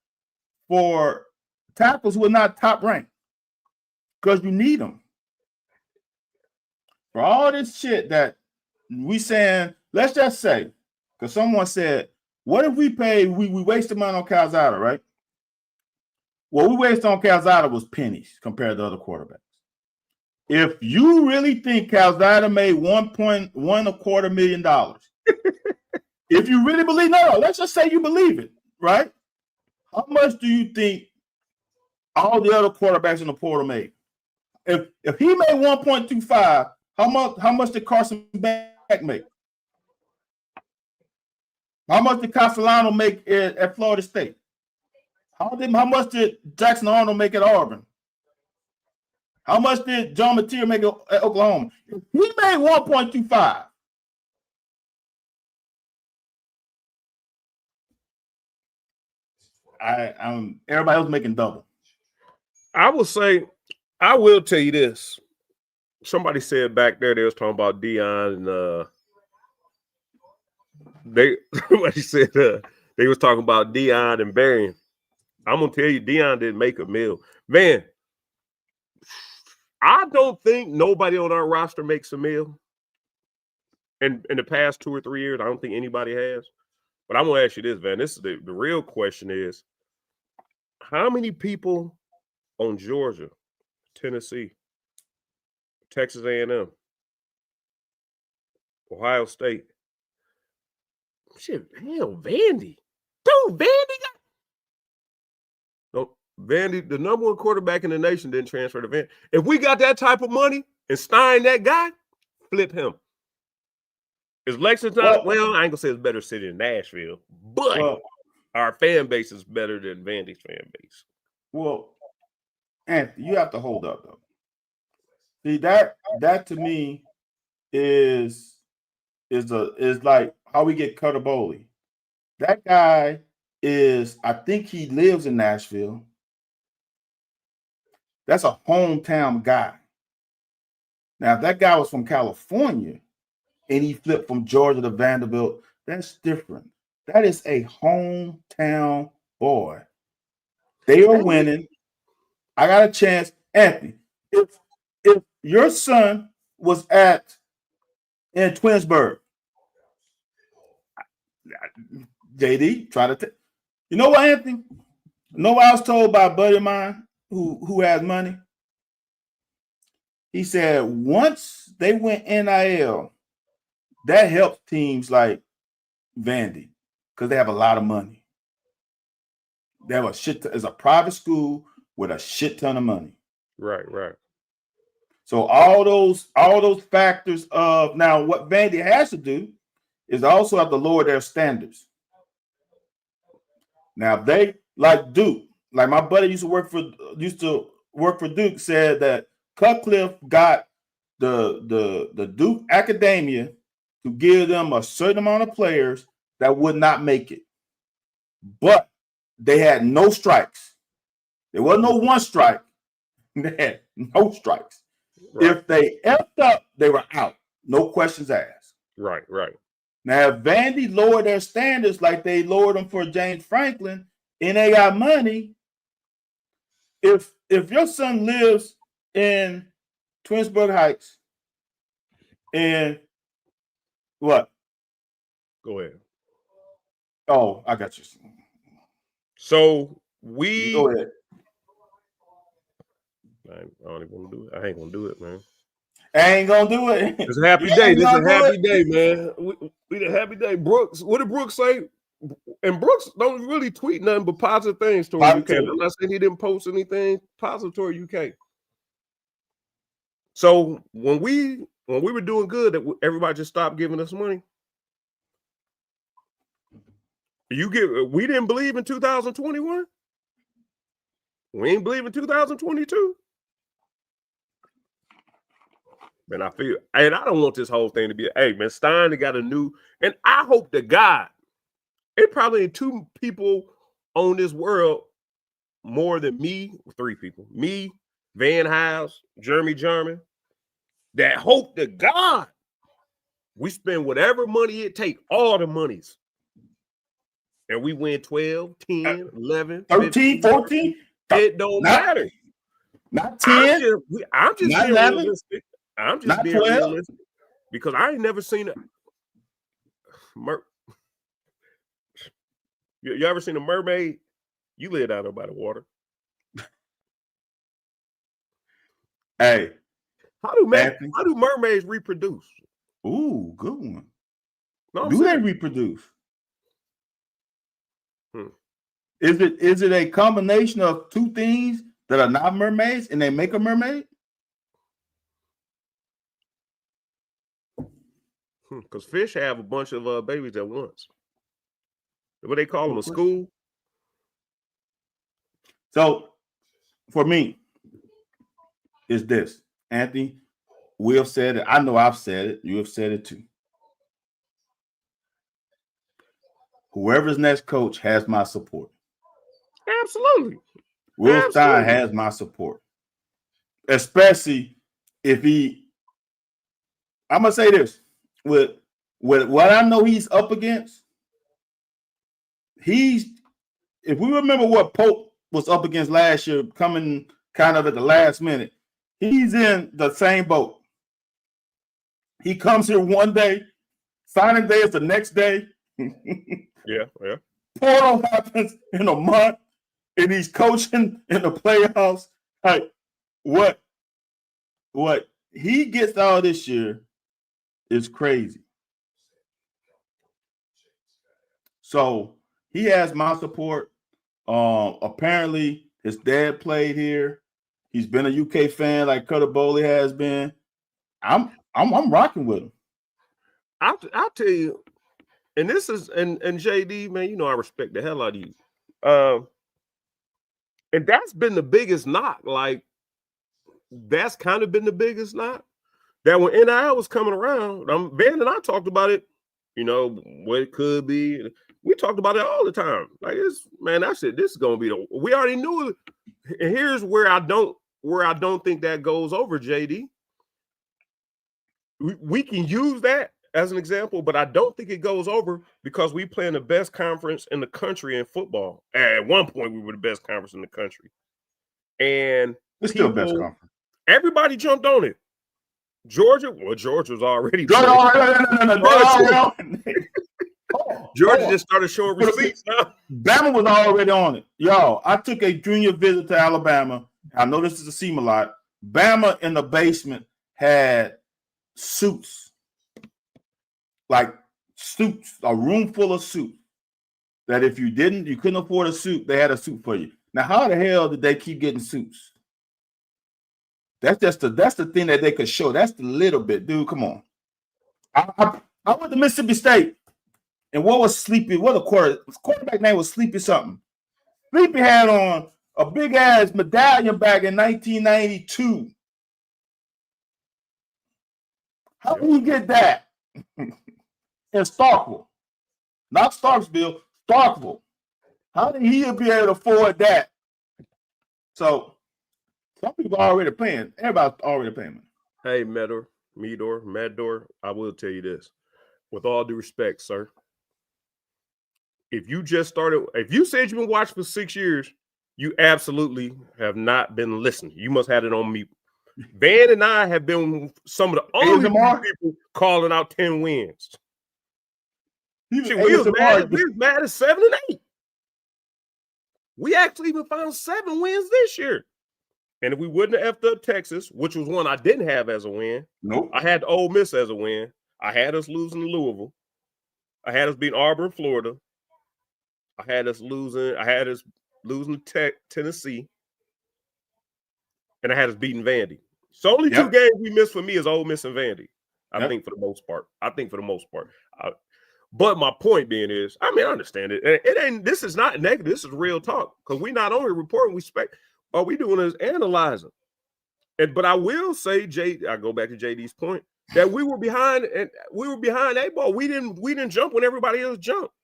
tackles who are not top ranked because you need them. For all this shit that we saying, let's just say, because someone said, what if we wasted money on Calzada, right? What we wasted on Calzada was pennies compared to other quarterbacks. If you really think Calzada made $1.25 million, if you really believe, no, let's just say you believe it, right? How much do you think all the other quarterbacks in the portal made? If he made 1.25, how much did Carson Beck make? How much did Castellano make at Florida State? How much did Jackson Arnold make at Auburn? How much did John Mateer make at Oklahoma? He made 1.25. Everybody else making double. I will tell you this. Somebody said back there they was talking about Dion and they was talking about Dion and Berrien. I'm gonna tell you, Dion didn't make a meal. Man, I don't think nobody on our roster makes a meal. In the past 2 or 3 years, I don't think anybody has. But I'm gonna ask you this, man. This is the real question is, how many people on Georgia, Tennessee, Texas A&M, Ohio State, shit, hell, Vandy. Dude, Vandy, the number one quarterback in the nation, didn't transfer to Vandy. If we got that type of money and Stein that guy, flip him. Is Lexington, well, I ain't gonna say it's a better city than Nashville, but our fan base is better than Vandy's fan base. Well, Anthony, you have to hold up though. See, that to me is like how we get Cutter Bowley. That guy I think he lives in Nashville. That's a hometown guy. Now, if that guy was from California and he flipped from Georgia to Vanderbilt, that's different. That is a hometown boy. They are winning. I got a chance. Anthony, if your son was in Twinsburg, JD, try to you know what, Anthony? You know what I was told by a buddy of mine who has money? He said once they went NIL, that helps teams like Vandy because they have a lot of money. They have it's a private school with a shit ton of money. Right. So all those factors of now what Vandy has to do is also have to lower their standards. Now, if they like Duke, like my buddy used to work for Duke, said that Cutcliffe got the Duke academia to give them a certain amount of players that would not make it. But they had no strikes. There was no one strike. They had no strikes. Right. If they effed up, they were out. No questions asked. Right. Now, if Vandy lowered their standards like they lowered them for James Franklin, and they got money, if your son lives in Twinsburg Heights and what? Go ahead. Oh, I got you. So we go ahead. I don't even want to do it. I ain't gonna do it, man. I ain't gonna do it. It's a happy day. This is a happy day, man. We a happy day. Brooks, what did Brooks say? And Brooks don't really tweet nothing but positive things toward UK. I'm not saying he didn't post anything positive toward UK. So when we were doing good, everybody just stopped giving us money. We didn't believe in 2021. We ain't believe in 2022. Man, I feel, and I don't want this whole thing to be, hey, man, Stein got a new, and I hope to God, it probably ain't two people on this world more than me, three people, me, Van House, Jeremy Jarman, that hope to God we spend whatever money it take, all the monies, and we win 12, 10, 11, 13, 15, 14. It don't matter. Not 10. I'm just not being 11, realistic. I'm just not being 12. realistic because I ain't never seen you ever seen a mermaid? You live down there by the water. Hey, how do mermaids reproduce? Ooh, good one. No, do they reproduce? Is it a combination of two things that are not mermaids and they make a mermaid? Because fish have a bunch of babies at once. What they call them, a school? So, for me, is this. Anthony, we have said it. I know I've said it. You have said it too. Whoever's next coach has my support. Absolutely. Will Stein has my support. Especially if I'm going to say this. With what I know he's up against, if we remember what Pope was up against last year, coming kind of at the last minute, he's in the same boat. He comes here one day, signing day is the next day. Yeah. Portal happens in a month, and he's coaching in the playoffs. Like, what he gets out this year is crazy. So he has my support. Apparently, his dad played here. He's been a UK fan like Cutter Bowley has been. I'm rocking with him. I'll tell you, and this is and JD, man, you know I respect the hell out of you. And that's been the biggest knock. Like, that's kind of been the biggest knock. That when NIL was coming around, Ben and I talked about it, you know, what it could be. We talked about it all the time. Like, this is gonna be we already knew it. And here's where I don't think that goes over, JD. We can use that as an example, but I don't think it goes over because we play in the best conference in the country in football. At one point, we were the best conference in the country. And it's still best conference. Everybody jumped on it. Georgia's already. Georgia just started showing receipts now. Bama was already on it. Y'all, I took a junior visit to Alabama. I know this is a seam a lot. Bama in the basement had suits. Like suits, a room full of suits. That if you couldn't afford a suit, they had a suit for you. Now, how the hell did they keep getting suits? That's the thing that they could show. That's the little bit, dude. Come on. I went to Mississippi State. And what was Sleepy? What a quarterback name was Sleepy something. Sleepy had on a big ass medallion back in 1992. How did he get that? In Starkville. Not Starksville, Starkville. How did he be able to afford that? So some people are already paying. Everybody's already paying. Hey, Mador, I will tell you this. With all due respect, sir. If you said you've been watching for 6 years, you absolutely have not been listening. You must have it on mute. Van and I have been some of the only people calling out 10 wins. We was mad at 7 and 8. We actually even found 7 wins this year. And if we wouldn't have effed up Texas, which was one I didn't have as a win, nope. I had Ole Miss as a win. I had us losing to Louisville. I had us beating Auburn, Florida. I had us losing to Tennessee. And I had us beating Vandy. So only 2 games we missed for me is Ole Miss and Vandy. I think for the most part. But my point being is, I understand it. This is not negative. This is real talk. Because we not only reporting, all we doing is analyzing. But I will say, I go back to JD's point, that we were behind A ball. We didn't jump when everybody else jumped.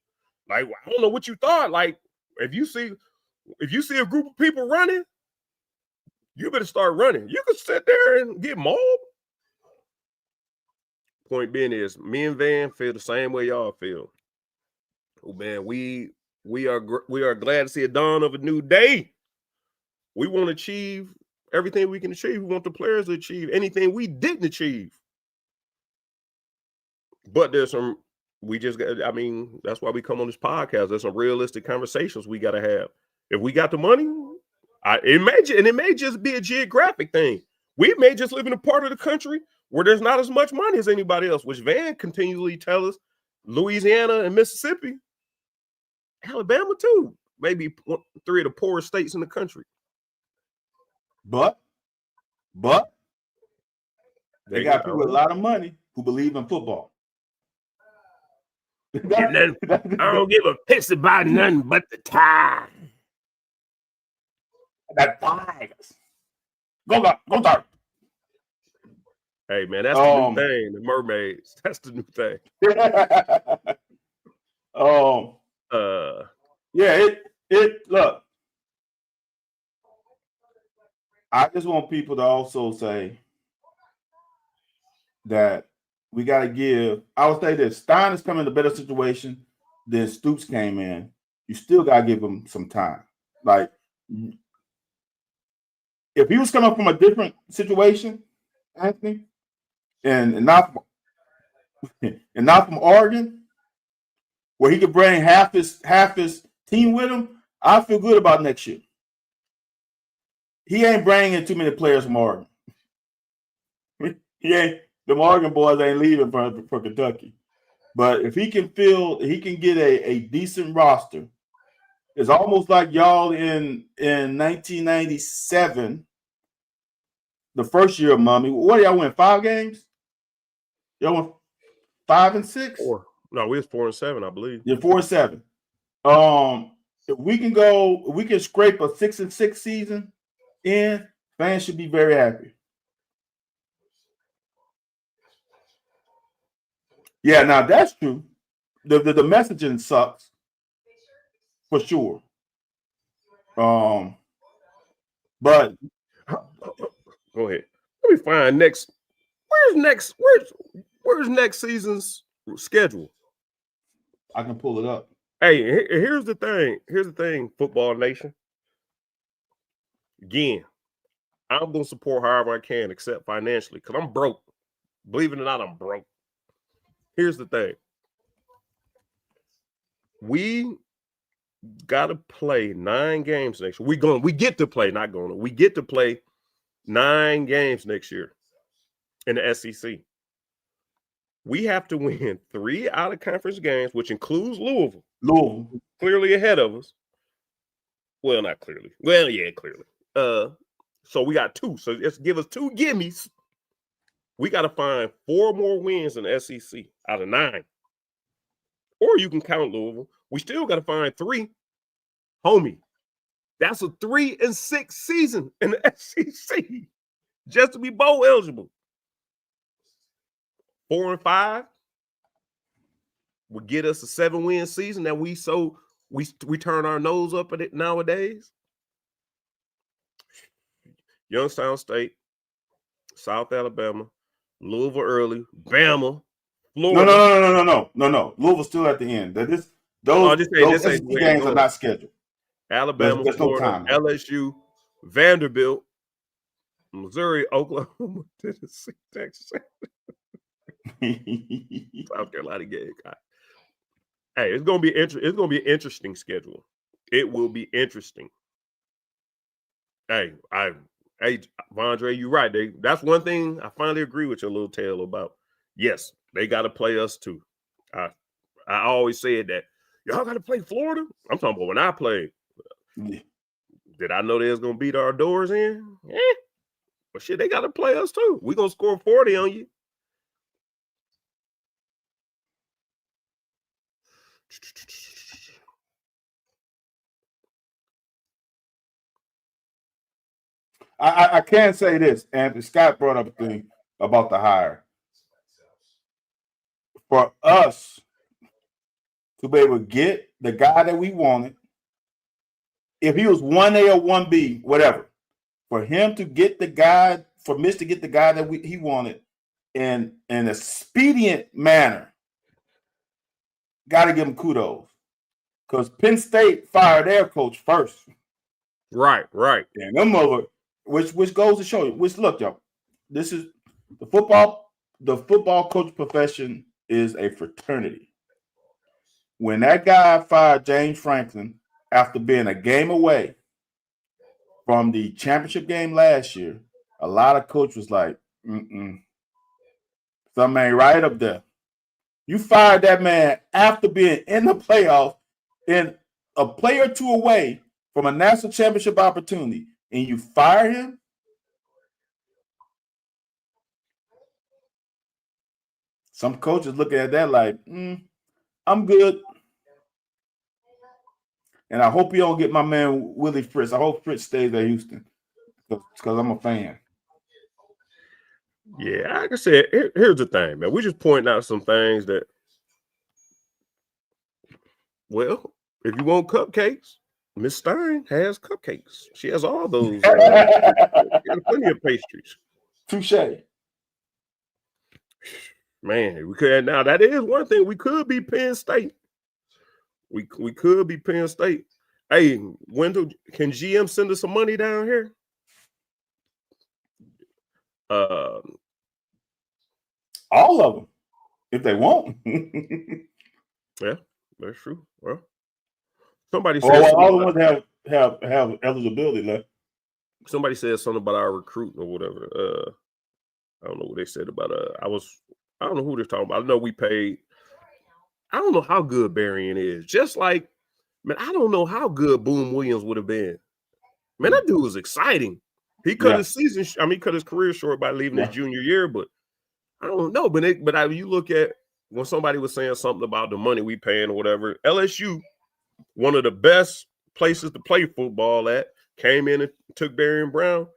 Like, I don't know what you thought. Like, if you see a group of people running, you better start running. You could sit there and get mauled. Point being is, me and Van feel the same way y'all feel. Oh man, we are glad to see a dawn of a new day. We want to achieve everything we can achieve. We want the players to achieve anything we didn't achieve. But there's some. That's why we come on this podcast. There's some realistic conversations we got to have. If we got the money, it may just be a geographic thing. We may just live in a part of the country where there's not as much money as anybody else, which Van continually tells us. Louisiana and Mississippi, Alabama too, maybe 3 of the poorest states in the country. But they got people with a lot of money who believe in football. I don't give a piss about nothing but the Tigers. The Tigers. Go dark. Hey man, that's the new thing. The mermaids. That's the new thing. Look. I just want people to also say that we got to give. I would say this: Stein is coming in a better situation than Stoops came in. You still got to give him some time. Like, if he was coming from a different situation, Anthony, and not from Oregon, where he could bring half his team with him, I feel good about next year. He ain't bringing too many players from Oregon. The Oregon boys ain't leaving for Kentucky. But if he can get a decent roster. It's almost like y'all in 1997, the first year of Mummy. What y'all win? 5 games? Y'all won 5 and 6? 4. No, we was 4 and 7, I believe. Yeah, 4 and 7. If we can scrape a 6 and 6 season in, fans should be very happy. Yeah, now that's true. The messaging sucks for sure. But go ahead. Let me find next. Where's next season's schedule? I can pull it up. Hey, here's the thing. Football Nation. Again, I'm gonna support however I can, except financially, because I'm broke. Believe it or not, I'm broke. Here's the thing. We gotta play 9 games next year. We get to play 9 games next year in the SEC. We have to win 3 out of conference games, which includes Louisville. Clearly ahead of us. Well, not clearly. Well, yeah, clearly. So we got 2. So just give us 2 gimmies. We got to find 4 more wins in the SEC out of 9. or you can count Louisville. We still got to find 3. Homie, that's a 3-6 season in the SEC just to be bowl eligible. 4-5 would get us a 7-win season that we turn our nose up at it nowadays. Youngstown State, South Alabama, Louisville early, Bama, Florida. No. Louisville's still at the end. Those SEC games are not scheduled. Alabama, there's Florida, no time. LSU, Vanderbilt, Missouri, Oklahoma, Tennessee, Texas, South Carolina game. Hey, it's gonna be It's gonna be an interesting schedule. It will be interesting. Hey, Vondre, you're right. That's one thing I finally agree with your little tale about. Yes, they got to play us too. I always said that y'all got to play Florida. I'm talking about when I played. Yeah. Did I know they was gonna beat our doors in? Yeah. But shit, they got to play us too. We gonna score 40 on you. I can say this, Anthony Scott brought up a thing about the hire. For us to be able to get the guy that we wanted, if he was 1A or 1B, whatever, for him to get the guy, for Mitch to get the guy that he wanted in an expedient manner, got to give him kudos. Because Penn State fired their coach first. Right. And them over, which goes to show you, look, y'all, this is the football coach profession is a fraternity. When that guy fired James Franklin after being a game away from the championship game last year, a lot of coaches was like, something ain't right up there. You fired that man after being in the playoffs and a play or two away from a national championship opportunity, and you fire him? Some coaches looking at that like, I'm good. And I hope you don't get my man Willie Fritz. I hope Fritz stays at Houston because I'm a fan. Yeah, like I said, here's the thing, man. We're just pointing out some things that, well, if you want cupcakes, Miss Stein has cupcakes. She has all those. She has plenty of pastries. Touche. Man, we could now. That is one thing. We could be Penn State. We could be Penn State. Hey, Wendell, can GM send us some money down here? All of them, if they want. Yeah, that's true. Well, somebody said all of them have eligibility left. Somebody said something about our recruiting or whatever. I don't know what they said about I don't know who they're talking about. I know we paid. I don't know how good Berrien is. Just like, man, I don't know how good Boone Williams would have been. Man, that dude was exciting. He cut his season. He cut his career short by leaving his junior year. But I don't know. But you look at when somebody was saying something about the money we paying or whatever. LSU, one of the best places to play football at, came in and took Berrien Brown,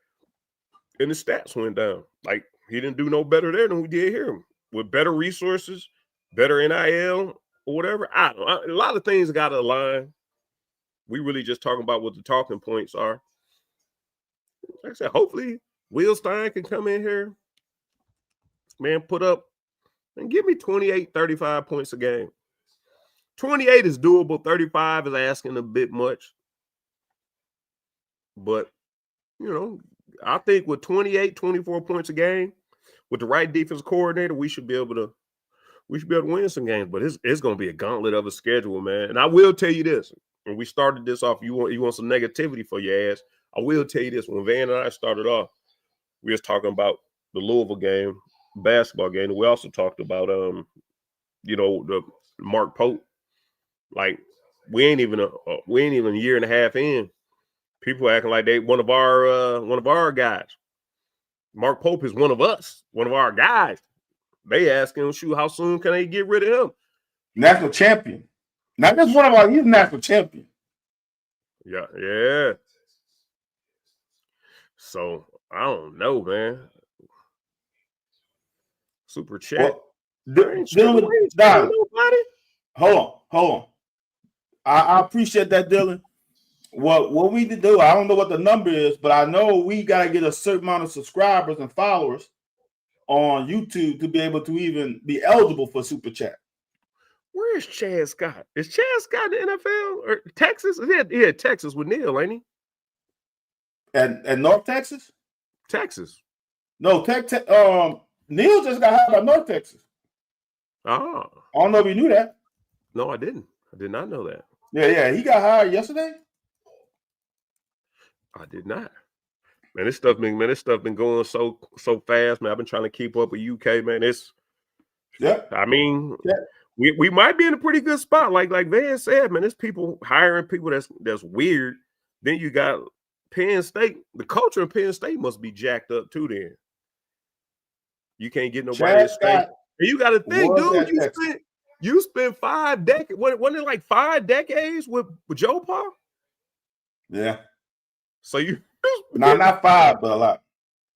and the stats went down. Like, he didn't do no better there than we did here. With better resources, better NIL or whatever. I don't know. A lot of things got to align. We really just talking about what the talking points are. Like I said, hopefully Will Stein can come in here, man, put up and give me 28, 35 points a game. 28 is doable. 35 is asking a bit much. But, I think with 28, 24 points a game, with the right defense coordinator, we should be able to win some games. But it's going to be a gauntlet of a schedule, man. And I will tell you this. When we started this off, you want some negativity for your ass. I will tell you this. When Van and I started off, we was talking about the Louisville game, basketball game. We also talked about, the Mark Pope. Like, we ain't even a year and a half in. People acting like they one of our guys. Mark Pope is one of us, one of our guys. They asking, shoot, how soon can they get rid of him? National champion. Not just one of our, he's national champion. Yeah. So I don't know, man. Super chat. Dealing with Don. Hold on. I appreciate that, Dylan. What we need to do, I don't know what the number is, but I know we got to get a certain amount of subscribers and followers on YouTube to be able to even be eligible for Super Chat. Where is Chad Scott? Is Chad Scott in the NFL or Texas? Yeah, Texas with Neil, ain't he? At North Texas? Texas. No, Neil just got hired by North Texas. Oh. I don't know if you knew that. No, I didn't. I did not know that. Yeah. He got hired yesterday. I did not. Man, this stuff been going so fast, man. I've been trying to keep up with UK, man. I mean, we might be in a pretty good spot. Like Van said, man, there's people hiring people that's weird. Then you got Penn State. The culture in Penn State must be jacked up too. Then you can't get nobody to stay. And you got to think, dude. You spent 5 decades. Wasn't it like 5 decades with Joe Pa? Yeah. So you not 5, but a lot.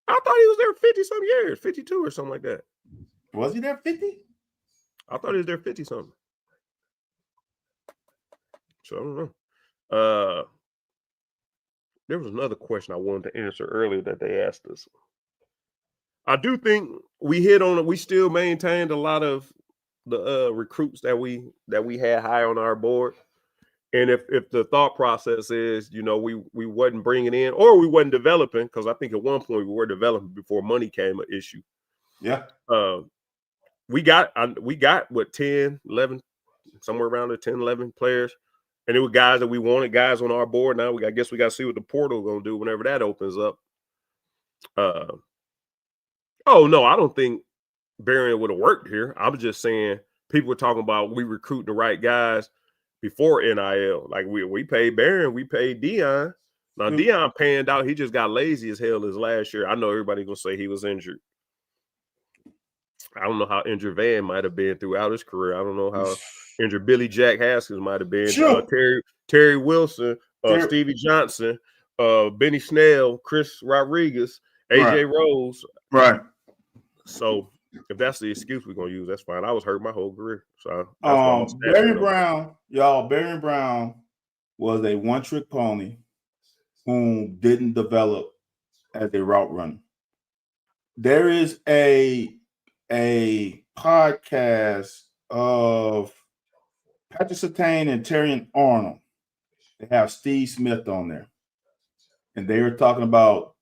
I thought he was there 50-some years, 52 or something like that. Was he there 50? I thought he was there 50-something. So I don't know. There was another question I wanted to answer earlier that they asked us. I do think we hit on it. We still maintained a lot of the recruits that we had high on our board. And if the thought process is, we wasn't bringing in or we wasn't developing, because I think at one point we were developing before money came an issue. Yeah. We got what, 10, 11, somewhere around the 10, 11 players. And it were guys that we wanted, guys on our board. Now I guess we got to see what the portal going to do whenever that opens up. Oh, no, I don't think Berrien would have worked here. I was just saying people were talking about we recruiting the right guys before NIL. Like we paid Berrien, we paid Dion. Now Dion panned out. He just got lazy as hell his last year. I know everybody going to say he was injured. I don't know how injured Van might have been throughout his career. I don't know how injured Billy Jack Haskins might have been. Sure. Terry Wilson, Stevie Johnson, Benny Snell, Chris Rodriguez, AJ Rose. Right. So if that's the excuse we're gonna use, that's fine. I was hurt my whole career. So Berrien Brown was a one-trick pony whom didn't develop as a route runner. There is a podcast of Patrick Surtain and Terry Arnold. They have Steve Smith on there. And they were talking about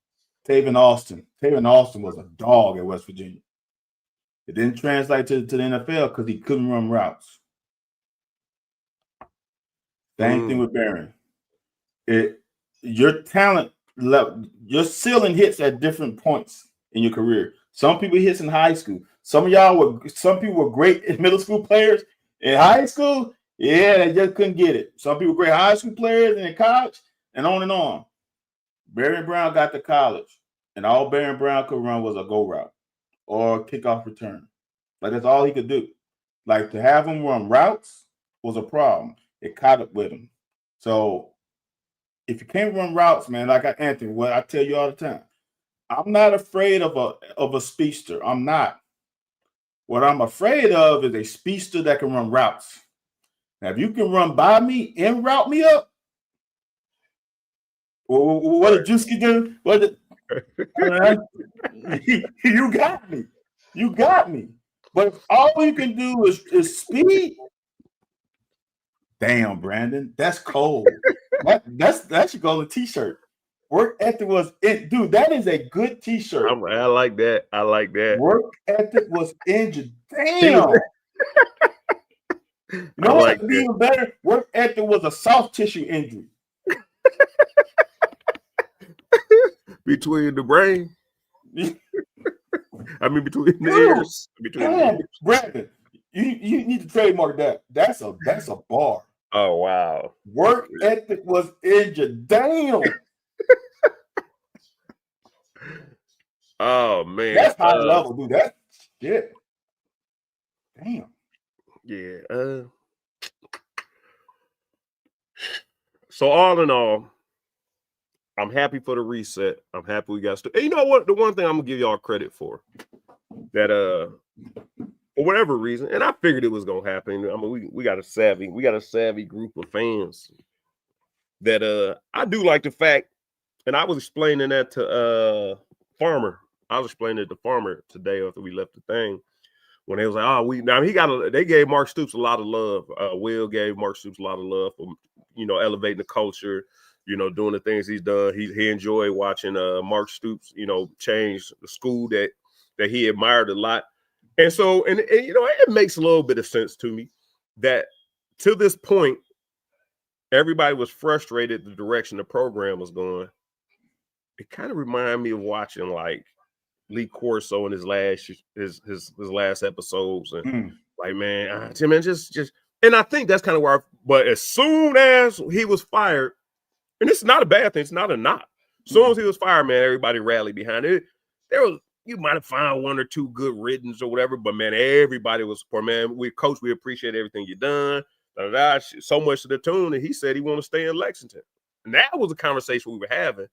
Taven Austin. Taven Austin was a dog at West Virginia. It didn't translate to the NFL because he couldn't run routes. Same thing with Berrien. Your talent level, your ceiling hits at different points in your career. Some people hits in high school. Some people were great middle school players. In high school, they just couldn't get it. Some people were great high school players in college, and on and on. Berrien Brown got to college, and all Berrien Brown could run was a go route or kickoff return. Like, that's all he could do. Like, to have him run routes was a problem. It caught up with him. So if you can't run routes, man, like Anthony, what I tell you all the time, I'm not afraid of a speedster. I'm not. What I'm afraid of is a speedster that can run routes. Now, if you can run by me and route me up, what did Juicy do? You got me. You got me. But if all you can do is speed, damn, Brandon, that's cold. That should go on a t-shirt. Work ethic was it, dude. That is a good t-shirt. I like that. I like that. Work ethic was injured. Damn. You know what would be even better? Work ethic was a soft tissue injury. Between the brain. I mean, between the ears. Brandon, you need to trademark that. That's a bar. Oh, wow. Work ethic was injured. Damn. Oh, man. That's high level, dude. That's shit. Damn. Yeah. So all in all, I'm happy for the reset. I'm happy we got. And you know what? The one thing I'm gonna give y'all credit for that for whatever reason, and I figured it was gonna happen. I mean, we got a savvy group of fans that I do like the fact, and I was explaining that to Farmer. I was explaining it to Farmer today after we left the thing. When they was like, they gave Mark Stoops a lot of love. Will gave Mark Stoops a lot of love for, elevating the culture, doing the things he's done. He enjoyed watching Mark Stoops, change the school that he admired a lot. And so, and it makes a little bit of sense to me that to this point, everybody was frustrated the direction the program was going. It kind of reminded me of watching like Lee Corso in his last episodes, and like, man, just and I think that's kind of where. But as soon as he was fired, and this is not a bad thing, it's not a knock. As soon as he was fired, man, everybody rallied behind it. You might have found one or two good riddance or whatever, but man, everybody was support. Man, Coach, we appreciate everything you've done. So much to the tune that he said he want to stay in Lexington, and that was a conversation we were having.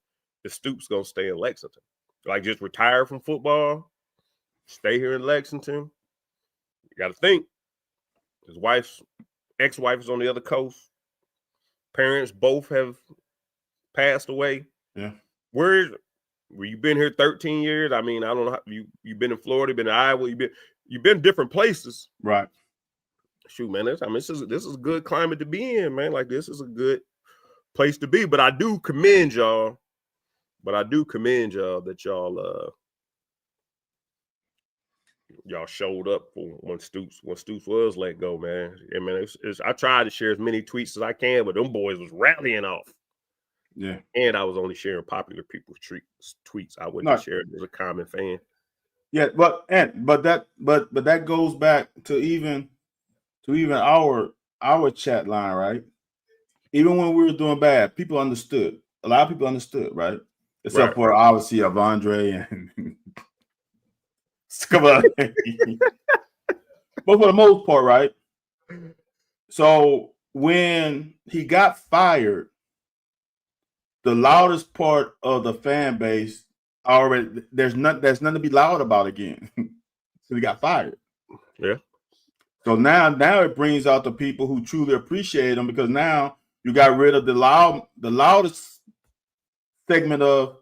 Is Stoops gonna stay in Lexington? Like, just retire from football, stay here in Lexington. You got to think. His ex-wife is on the other coast. Parents both have passed away. Yeah. Where you been here 13 years? I mean, I don't know how you've been in Florida, been in Iowa, you've been different places. Right. Shoot, man. This is a good climate to be in, man. Like, this is a good place to be. But I do commend y'all. That y'all showed up for when Stoops was let go, man. I mean, I tried to share as many tweets as I can, but them boys was rallying off. Yeah. And I was only sharing popular people's tweets. I wouldn't share it as a common fan. Yeah, but that goes back to even our chat line, right? Even when we were doing bad, people understood. A lot of people understood, right? Except for obviously of Andre and come on. But for the most part, right? So when he got fired, the loudest part of the fan base already there's nothing to be loud about again. So he got fired. Yeah. So now it brings out the people who truly appreciate him, because now you got rid of the loudest segment of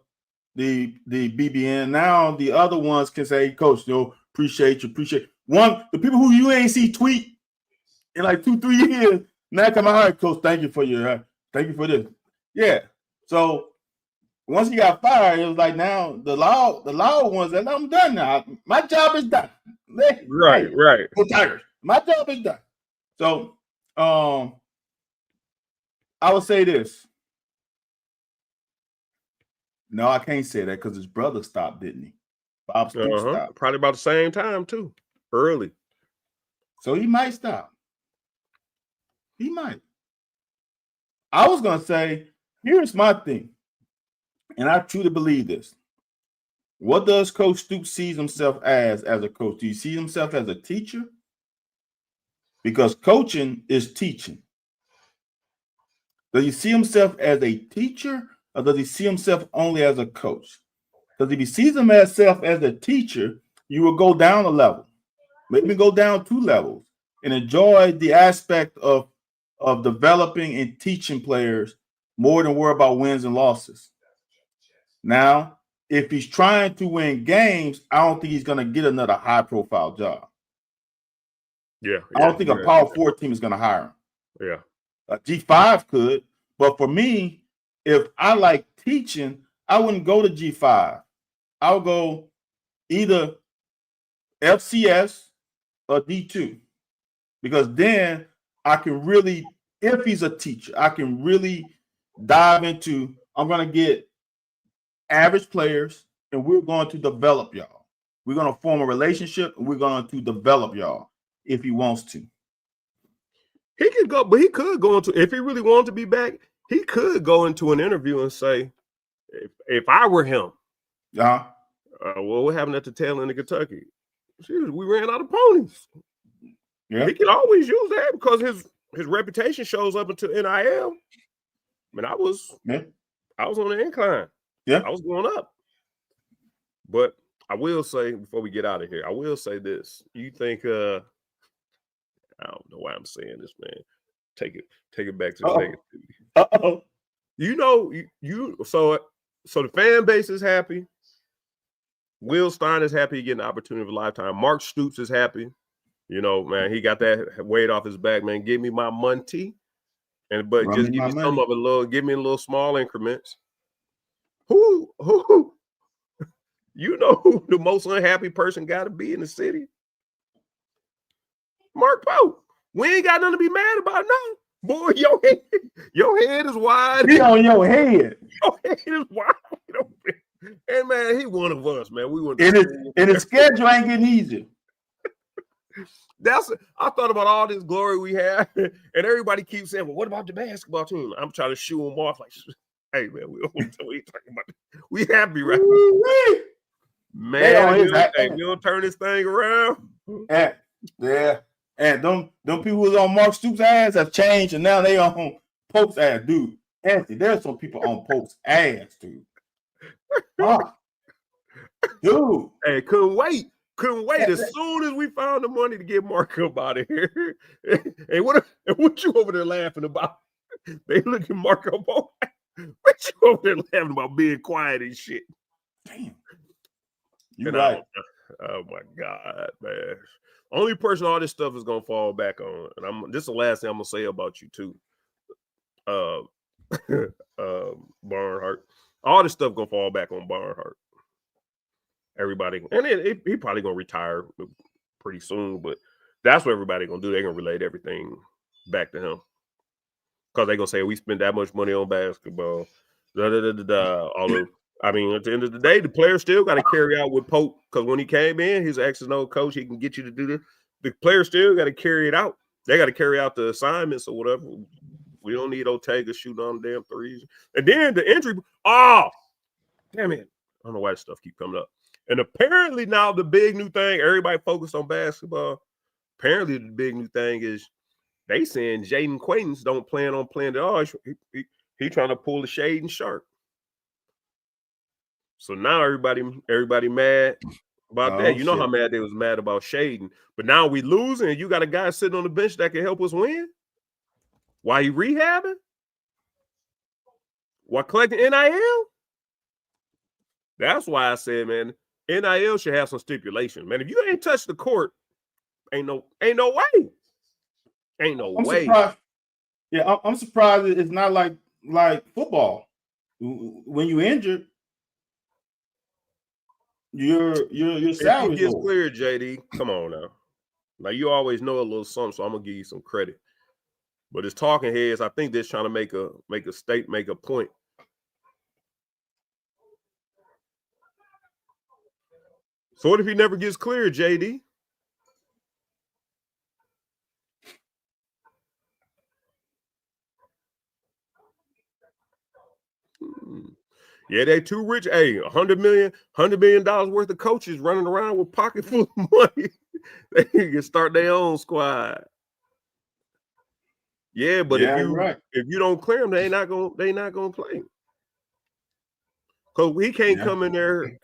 the BBN. Now the other ones can say, Coach, appreciate you. The people who you ain't see tweet in like 2-3 years, now come out, all right, Coach, thank you for this. Yeah. So once he got fired, it was like, now the loud ones, and I'm done now. My job is done. Right. Go Tigers. My job is done. So I would say this. No, I can't say that because his brother stopped, didn't he? Bob Stoops stopped. Probably about the same time too. Early. So he might stop. He might. I was gonna say, here's my thing, and I truly believe this. What does Coach Stoops see himself as a coach? Do you see himself as a teacher? Because coaching is teaching. Does he see himself as a teacher, or does he see himself only as a coach? Because if he sees himself as a teacher, you will go down a level, maybe go down 2 levels, and enjoy the aspect of developing and teaching players more than worry about wins and losses. Now, if he's trying to win games, I don't think he's going to get another high-profile job. Yeah. I don't think a Power 4 team is going to hire him. Yeah. A G5 could, but for me, if I like teaching, I wouldn't go to G5. I would go either FCS or D2, because then I can really, if he's a teacher, I can really dive into, I'm going to get average players, and we're going to develop y'all. We're going to form a relationship, and we're going to develop y'all if he wants to. He could go, but he could go into, if he really wanted to be back, he could go into an interview and say, if I were him, well, what happened at the tail end of Kentucky? We ran out of ponies. Yeah. He can always use that because his reputation shows up into NIL. I mean, I was on the incline. Yeah. I was going up. But I will say, before we get out of here, I will say this. You think I don't know why I'm saying this, man. Take it back to the negativity. Uh-oh. You know, so the fan base is happy. Will Stein is happy getting the opportunity of a lifetime. Mark Stoops is happy. You know, man, he got that weight off his back, man. Give me my money. But just give me some of it, give me a little small increments. Who you know who the most unhappy person got to be in the city? Mark Pope. We ain't got nothing to be mad about now. Boy, your head is wide. He on your head. Your head is wide open. And man, he one of us, man. We went and his schedule ain't getting easier. I thought about all this glory we have, and everybody keeps saying, "Well, what about the basketball team?" I'm trying to shoo them off, like, "Hey, man, we ain't talking about it. We happy, right?" Man, if you don't turn this thing around, and them people who was on Mark Stoops' ass have changed, and now they on Pope's ass, dude. Anthony, there's some people on Pope's ass, dude. Dude, hey, couldn't wait. As soon as we found the money to get Mark up out of here, and what you over there laughing about? They look at Mark up. What you over there laughing about being quiet and shit? Damn, you right. Oh my God, man. Only person all this stuff is gonna fall back on, and this is the last thing I'm gonna say about you too. Barnhart. All this stuff gonna fall back on Barnhart. Everybody, and he probably gonna retire pretty soon, but that's what everybody gonna do. They're gonna relate everything back to him because they're gonna say we spent that much money on basketball. I mean, at the end of the day, the players still got to carry out with Pope because when he came in, he's an X's and O coach. He can get you to do this. The players still got to carry it out. They got to carry out the assignments or whatever. We don't need Ortega shooting on damn threes. And then the injury. Oh, damn it. I don't know why this stuff keep coming up. And apparently now the big new thing, everybody focused on basketball. Apparently the big new thing is they saying Jaden Quaintance don't plan on playing at all. He trying to pull the Shaden Sharp. So now everybody mad about that. You know how mad they was mad about Shaden. But now we losing and you got a guy sitting on the bench that can help us win? While he rehabbing? While collecting NIL? That's why I said, man, NIL should have some stipulation. Man, if you ain't touched the court, ain't no way. Ain't no way. Surprised. Yeah, I'm surprised it's not like football. When you injured, your salary gets cleared, JD. Come on now. Now you always know a little something, so I'm gonna give you some credit. But it's talking heads. I think they're trying to make a point. So what if he never gets cleared, JD? Yeah, they too rich. Hey, $100 million worth of coaches running around with pocket full of money. They can start their own squad. Yeah, but if you don't clear them, they not gonna play. Because we can't come in there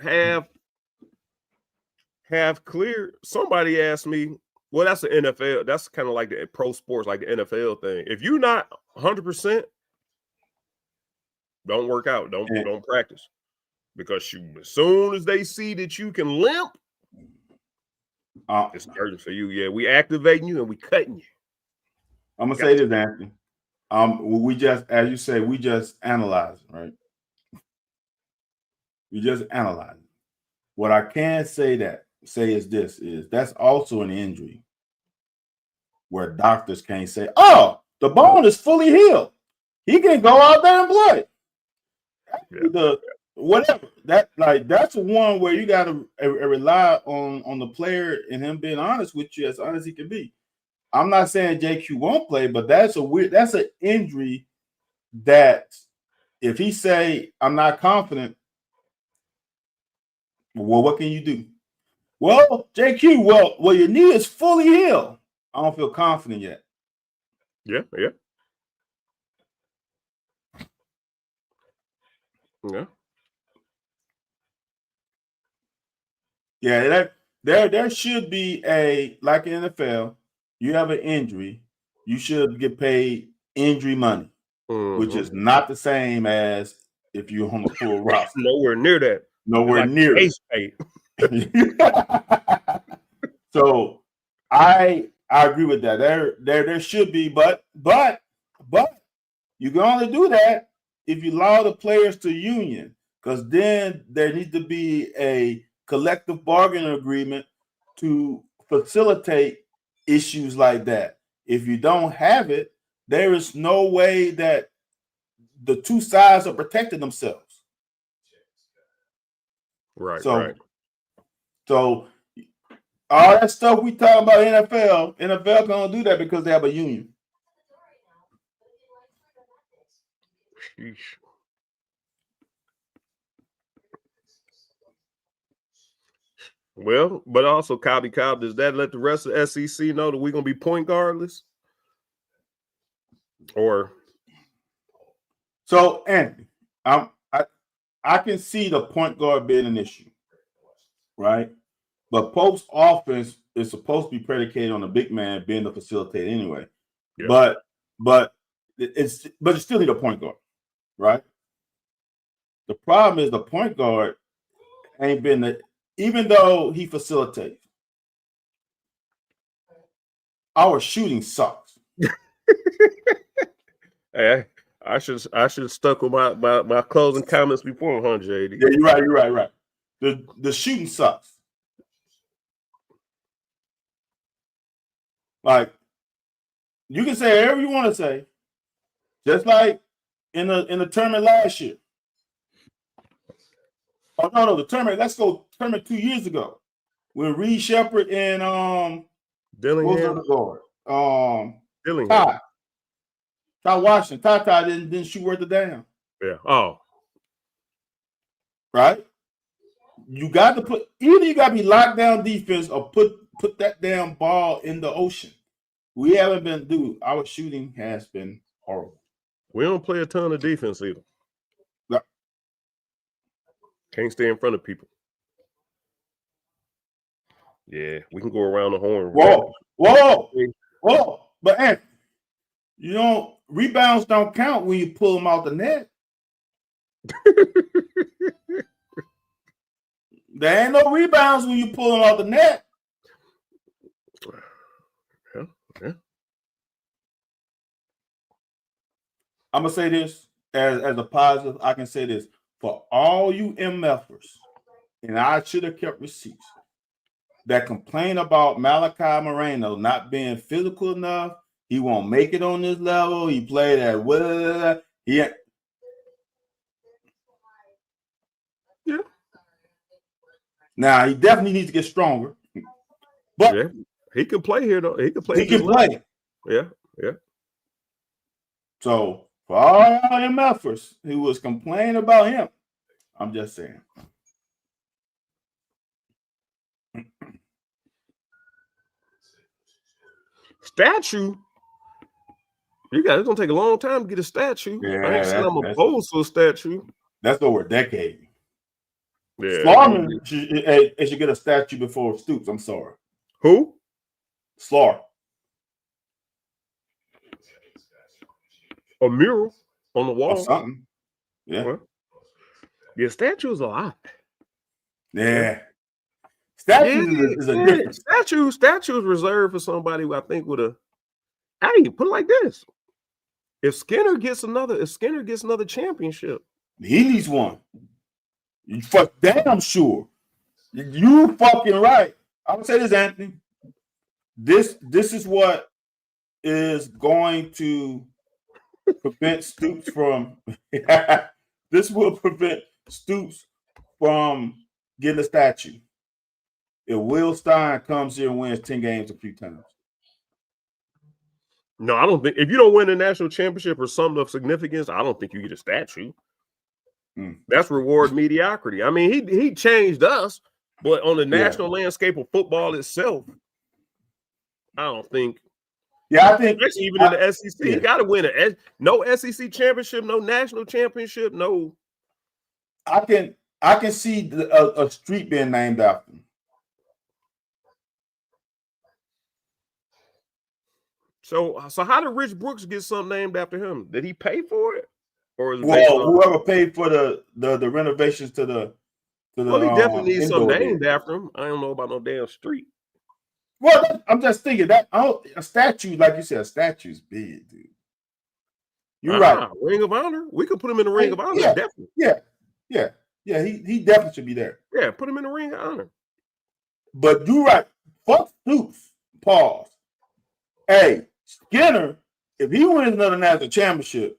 half clear. Somebody asked me, well, that's the NFL. That's kind of like the pro sports, like the NFL thing. If you're not 100%, don't work out. Don't practice. Because as soon as they see that you can limp, it's urgent for you. Yeah, we activating you and we cutting you. I'm gonna say this, Anthony. We just, as you say, we just analyze, right? We just analyze. What I can say is that's also an injury where doctors can't say, "Oh, the bone is fully healed. He can go out there and play." Yeah. Whatever that's one where you got to rely on the player and him being honest with you, as honest as he can be. I'm not saying JQ won't play, but that's an injury that if he say I'm not confident, well, what can you do? Well, JQ, well, your knee is fully healed. I don't feel confident yet. Yeah. Yeah, there should be a, like in NFL, you have an injury, you should get paid injury money, which is not the same as if you're on the full roster. Nowhere near that. Nowhere like near it. So I agree with that. There should be, but you can only do that if you allow the players to union, because then there needs to be a collective bargaining agreement to facilitate issues like that. If you don't have it, there is no way that the two sides are protecting themselves. Right. So all that stuff we talk about NFL gonna do that because they have a union. Sheesh. Well, but also, Cobb, does that let the rest of the SEC know that we're gonna be point guardless? Or so, Anthony, I can see the point guard being an issue, right? But Pope's offense is supposed to be predicated on the big man being the facilitator anyway. Yeah. But you still need a point guard, right? The problem is the point guard ain't been even though he facilitates, our shooting sucks. Hey, I should have stuck with my closing comments before, JD. Yeah, you're right. The shooting sucks. Like, you can say whatever you want to say, just like in the tournament last year. Oh no, the tournament. Let's go tournament 2 years ago when Reed Shepherd and Dillingham. Dillingham. Ty Washington. Ty didn't shoot worth a damn. Yeah. Oh. Right. You got to either you got to be locked down defense or put that damn ball in the ocean. We haven't been, dude. Our shooting has been horrible. We don't play a ton of defense either. No. Can't stay in front of people. Yeah, we can go around the horn. Whoa. But Anthony, rebounds don't count when you pull them out the net. There ain't no rebounds when you pull them out the net. Yeah. I'm gonna say this as a positive. I can say this for all you MFers, and I should have kept receipts, that complain about Malachi Moreno not being physical enough. He won't make it on this level. He played at Yeah. Now he definitely needs to get stronger. But yeah, he can play here though. He can play. Yeah. So for all MFers who was complaining about him, I'm just saying. Statue. It's gonna take a long time to get a statue. Yeah, I ain't saying I'm opposed to a statue. That's over a decade. Yeah. Slaughterman should get a statue before Stoops. I'm sorry. Who? Slaughter. A mural on the wall. Or something. Yeah. Well, yeah, statues a lot. Yeah. Statues is a different. Statues reserved for somebody who I think would have. Hey, put it like this: if Skinner gets another championship, he needs one. You fuck damn sure. You fucking right. I would say this, Anthony. This is what is going to prevent Stoops from. This will prevent Stoops from getting a statue. If Will Stein comes here and wins 10 games a few times. No, I don't think if you don't win a national championship or something of significance, I don't think you get a statue. That's reward mediocrity. I mean, he changed us, but on the national landscape of football itself, I don't think. Yeah, I think even in the SEC, he got to win it. No SEC championship, no national championship, no. I can see a street being named after him. So how did Rich Brooks get something named after him? Did he pay for it, or is it whoever paid for the renovations to the well, he definitely needs something named there. after him. I don't know about no damn street. Well, I'm just thinking that a statue, like you said, a statue's big, dude. You're right. Ring of Honor. We could put him in the Ring of Honor. Yeah, definitely. Yeah. He definitely should be there. Yeah, put him in the Ring of Honor. But you're right. Fuck Stoops. Pause. Hey, Skinner, if he wins another national championship,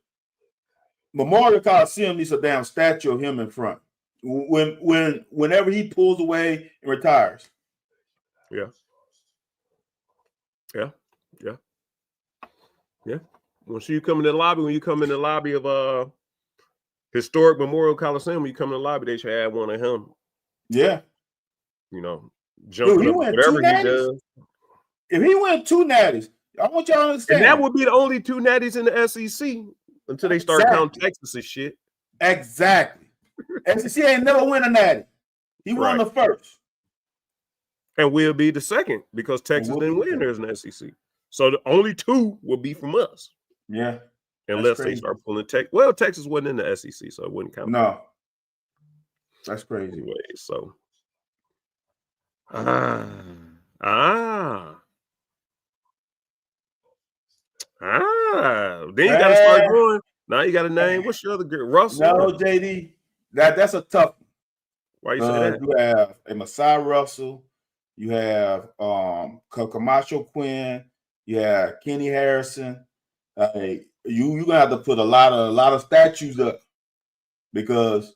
Memorial Coliseum needs a damn statue of him in front. Whenever he pulls away and retires. Yeah. When you come in the lobby of historic Memorial Coliseum, when you come in the lobby, they should have one of him. Yeah. You know, jumping up, whatever he does. If he went 2 natties, I want y'all to understand. And that would be the only 2 natties in the SEC until they start counting Texas and shit. Exactly. SEC ain't never win a natty. He won the first. And we'll be the second because Texas didn't win theirs in the SEC. So the only 2 will be from us. Yeah. Unless they start pulling Texas. Well, Texas wasn't in the SEC, so it wouldn't count. No. That's crazy. Anyway, so. Then you got to start going. Now you got a name. What's your other girl? Russell? No, JD. That's a tough one. Why you say that? You have a Masai Russell. You have Camacho Quinn. You have Kenny Harrison. You're gonna have to put a lot of statues up because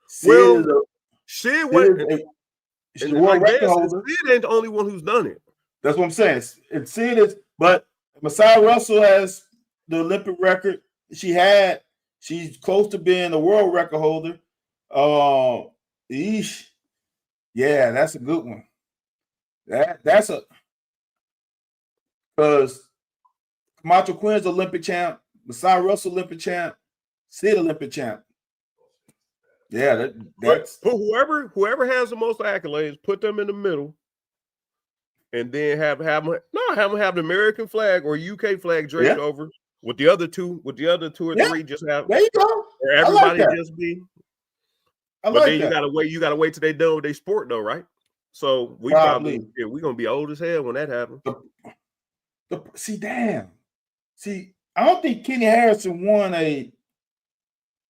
Sid ain't the only one who's done it. That's what I'm saying. Sid is, but Masai Russell has the Olympic record. She's close to being the world record holder. Yeah, that's a good one. That's a because Camacho Quinn's Olympic champ, Masai Russell Olympic champ, Sid Olympic champ. Yeah, that's whoever has the most accolades, put them in the middle, and then have them have the American flag or UK flag draped over with the other two or three. Just have there you go. Or everybody just be. But then you gotta wait till they done with their sport though, right? So we're gonna be old as hell when that happens. I don't think Kenny Harrison won I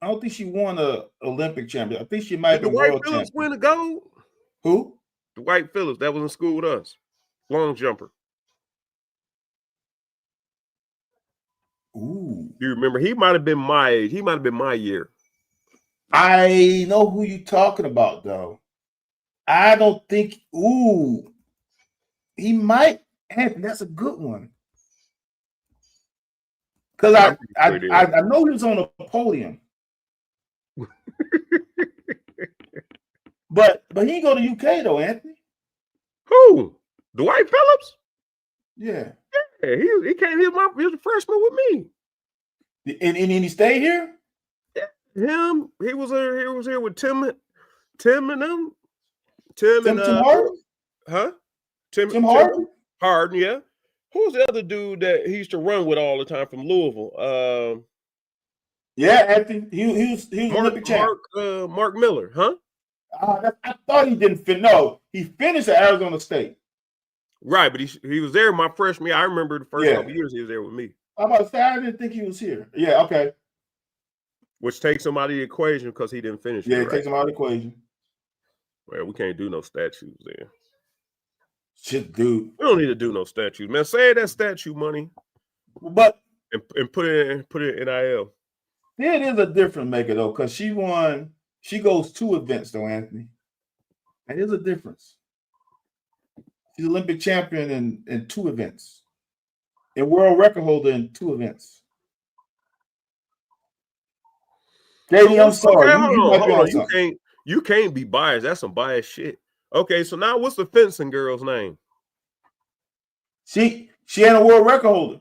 don't think she won a Olympic champion. I think she might be Dwight Phillips win a gold. Who? Dwight Phillips, that was in school with us. Long jumper. Ooh. You remember he might have been my age. He might have been my year. I know who you're talking about, though. I don't think. Ooh, he might. Anthony, that's a good one. Because I know he was on the podium, but he ain't go to UK though, Anthony. Who? Dwight Phillips? Yeah. Yeah, he came here. He was a freshman with me. And he stayed here. Yeah, he was here with Tim and them. Tim Harden? Huh? Tim Harden? Harden, yeah. Who's the other dude that he used to run with all the time from Louisville? Yeah, Anthony. He was Olympic champ. Mark Miller, huh? I thought he didn't finish. No, he finished at Arizona State. Right, but he was there my freshman year. I remember the first couple years he was there with me. I'm about to say I didn't think he was here. Yeah, okay. Which takes him out of the equation because he didn't finish. Yeah, it takes him out of the equation. Well, we can't do no statues there. Shit, dude. We don't need to do no statues, man. Save that statue money, but and put it in NIL. It is a different maker though, because she won. She goes 2 events though, Anthony. And there's a difference. She's Olympic champion in 2 events, and world record holder in 2 events. JD, I'm sorry. You can't be biased. That's some biased shit. Okay, so now what's the fencing girl's name? She ain't a world record holder.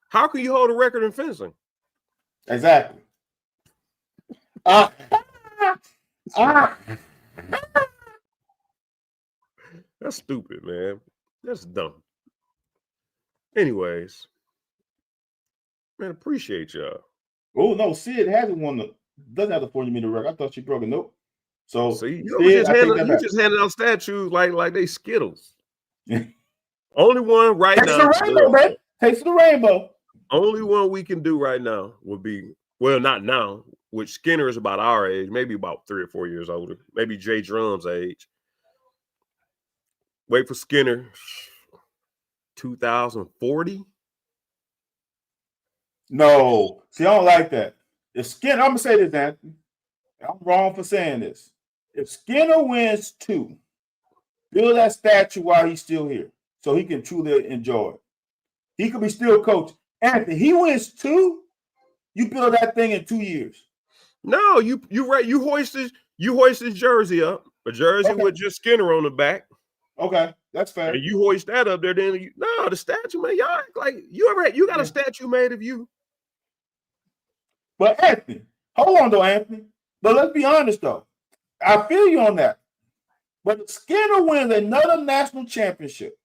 How can you hold a record in fencing? Exactly. That's stupid, man. That's dumb. Anyways, man, appreciate y'all. Oh no, Sid hasn't won doesn't have the 40-meter record. I thought she broke it. Nope. So see, Sid, just handing out statues like they Skittles. Only one right Takes now. the rainbow, man. Takes the rainbow. Only one we can do right now would be, well, not now, which Skinner is about our age, maybe about 3 or 4 years older, maybe Jay Drum's age. Wait for Skinner, 2040. No, see, I don't like that. If Skinner, I'm gonna say this, Anthony. I'm wrong for saying this. If Skinner wins 2, build that statue while he's still here, so he can truly enjoy it. He could be still coaching. Anthony, he wins 2, you build that thing in 2 years. No, you right. You hoist his jersey up, a jersey with just Skinner on the back. Okay, that's fair. And you hoist that up there, then the statue, man. Y'all act like you got a statue made of you. But Anthony, hold on though, Anthony. But let's be honest though. I feel you on that. But if Skinner wins another national championship,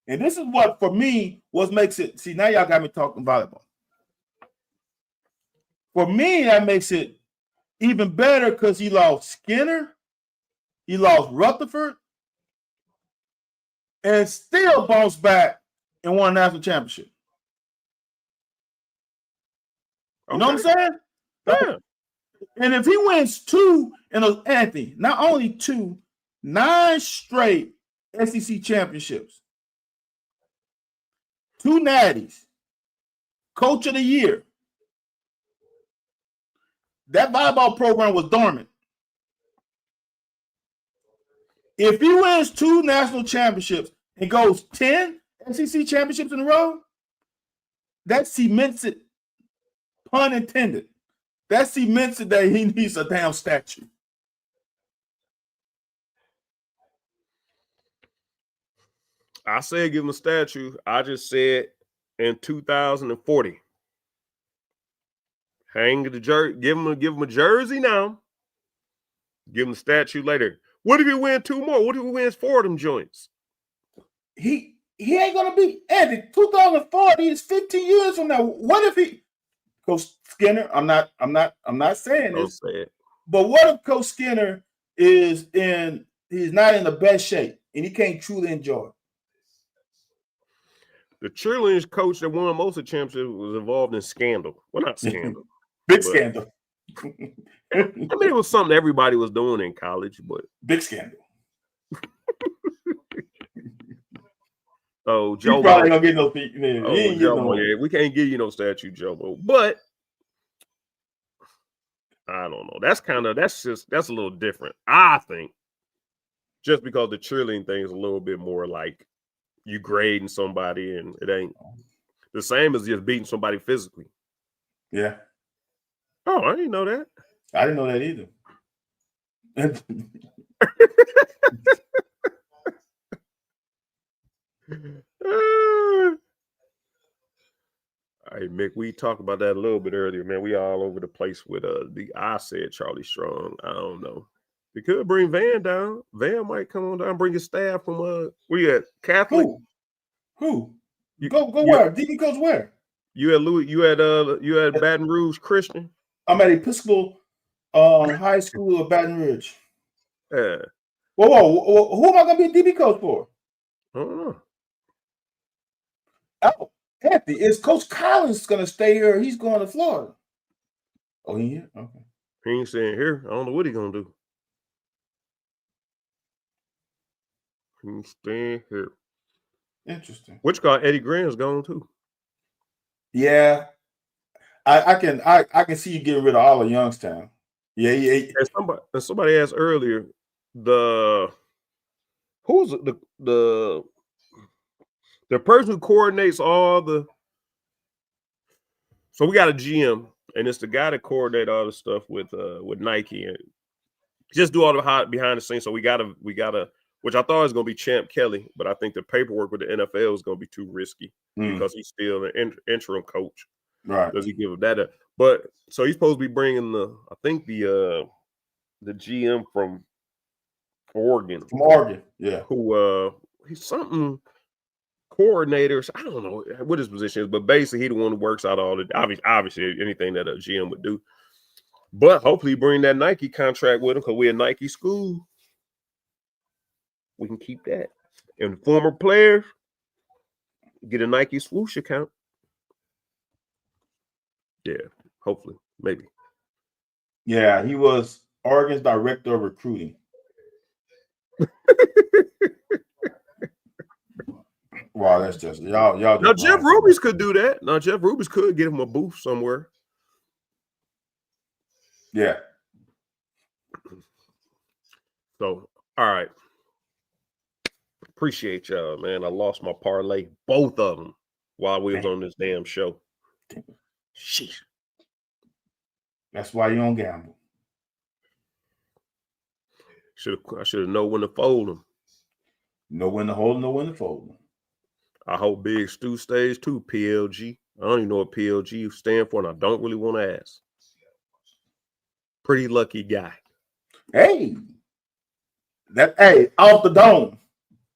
and this is what for me makes it. See, now y'all got me talking volleyball. For me, that makes it even better because he lost Skinner, he lost Rutherford, and still bounced back and won a national championship. You know what I'm saying? Yeah. And if he wins 2 in Anthony, not only 2, 9 straight SEC championships, 2 natties, coach of the year. That volleyball program was dormant. If he wins 2 national championships and goes 10 SEC championships in a row, that cements it, pun intended. That cements it that he needs a damn statue. I said give him a statue. I just said in 2040. Hang the jersey, give him a jersey now. Give him a statue later. What if he wins 2 more? What if he wins 4 of them joints? He ain't gonna be Andy. 2040 is 15 years from now. What if he Coach Skinner? I'm not saying Don't this. say it. But what if Coach Skinner he's not in the best shape and he can't truly enjoy it? The cheerleading coach that won most of the championships was involved in scandal. Well, not scandal. Big scandal. I mean, it was something everybody was doing in college, but big scandal. Oh, Joe. You probably gonna get no feet. Yeah, we can't give you no statue, Joe. But I don't know. That's a little different. I think just because the cheerleading thing is a little bit more like you grading somebody, and it ain't the same as just beating somebody physically. Yeah. Oh, I didn't know that. I didn't know that either. All right, Mick, we talked about that a little bit earlier, man. We all over the place with I said Charlie Strong. I don't know. They could bring Van down. Van might come on down, bring his staff from where you at? Catholic? Who? Go where? DB goes where? You at Louis? You at Baton Rouge Christian? I'm at Episcopal High School of Baton Rouge. Yeah. Whoa. Who am I gonna be a DB coach for? I don't know. Oh, Anthony, is Coach Collins gonna stay here? Or he's going to Florida. Oh, he here? Okay. He ain't staying here. I don't know what he's gonna do. He's staying here. Interesting. Which guy? Eddie Graham's gone too. Yeah, I can see you getting rid of all of Youngstown. Yeah. And somebody asked earlier, who's the person who coordinates all the. So we got a GM, and it's the guy that coordinates all the stuff with Nike, and just do all the hot behind the scenes. So we gotta, which I thought was gonna be Champ Kelly, but I think the paperwork with the NFL is gonna be too risky because he's still an interim coach. Right? Does he give him that up? But so he's supposed to be bringing the GM from Oregon. Yeah. Who he's something coordinators. I don't know what his position is, but basically he the one who works out all the obviously anything that a GM would do. But hopefully bring that Nike contract with him because we're a Nike school. We can keep that. And former players get a Nike swoosh account. Yeah, hopefully, maybe. Yeah, he was Oregon's director of recruiting. Wow, that's just y'all. Now Jeff Ruby's could do that. Now Jeff Ruby's could get him a booth somewhere. Yeah. So, all right. Appreciate y'all, man. I lost my parlay, both of them, while we was on this damn show. Sheesh. That's why you don't gamble. I should have known when to fold them. Know when to hold them, know when to fold them. I hope Big Stu stays too, PLG. I don't even know what PLG stand for, and I don't really want to ask. Pretty lucky guy. Hey, off the dome.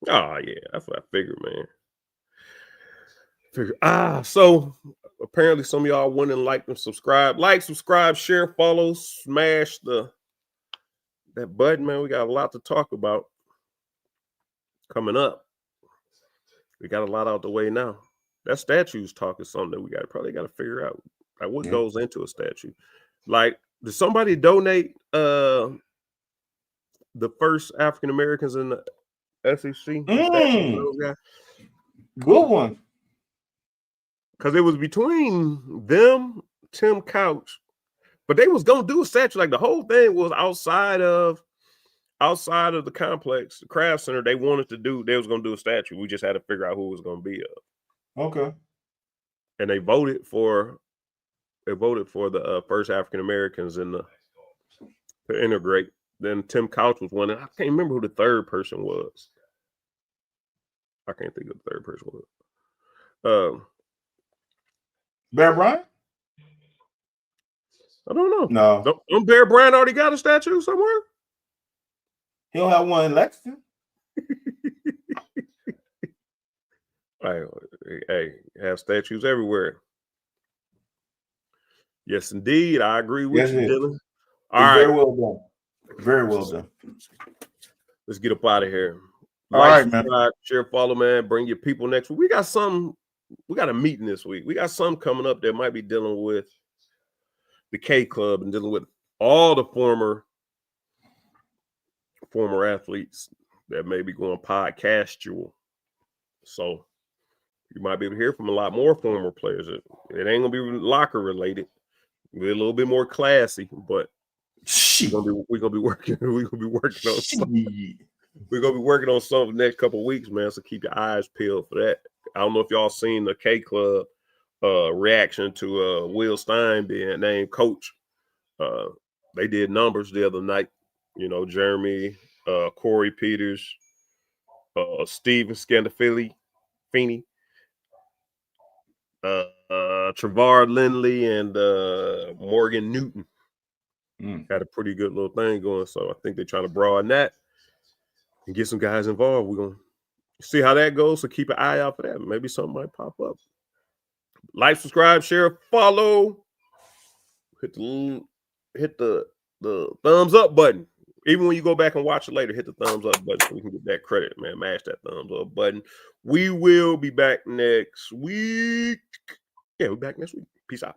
Oh yeah, that's what I figured, man. So apparently some of y'all went and liked and subscribe. Like, subscribe, share, follow, smash that button, man. We got a lot to talk about coming up. We got a lot out the way now. That statue's talk is something that we probably got to figure out. Like what goes into a statue. Like, did somebody donate the first African Americans in the SEC? Good one. Because it was between them, Tim Couch, but they was gonna do a statue. Like the whole thing was outside of the complex, the craft center. They was gonna do a statue. We just had to figure out who it was gonna be of. Okay. And they voted for the first African Americans to integrate. Then Tim Couch was one, and I can't remember who the third person was. I can't think of the third person was. Bear Bryant? I don't know. No. Don't Bear Bryant already got a statue somewhere? He'll have one in Lexington. Hey, have statues everywhere. Yes, indeed. I agree with you, Dylan. All right. Very well done. Very well done. Let's get up out of here. All right, subscribe, man. Share, follow, man. Bring your people next week. We got a meeting this week. We got some coming up that might be dealing with the K Club and dealing with all the former athletes that may be going podcastual. So you might be able to hear from a lot more former players. It ain't gonna be locker related. We're a little bit more classy, but we're gonna be working on something. We're gonna be working on something the next couple of weeks, man. So keep your eyes peeled for that. I don't know if y'all seen the K Club reaction to Will Stein being named coach. They did numbers the other night. You know, Jeremy, Corey Peters, Steven Scandafili, Feeney, Travar Lindley, and Morgan Newton had a pretty good little thing going. So I think they're trying to broaden that and get some guys involved. We're gonna see how that goes. So keep an eye out for that. Maybe something might pop up. Like, subscribe, share, follow. Hit the thumbs up button. Even when you go back and watch it later, hit the thumbs up button so we can get that credit, man. Mash that thumbs up button. We will be back next week. Yeah, we're back next week. Peace out.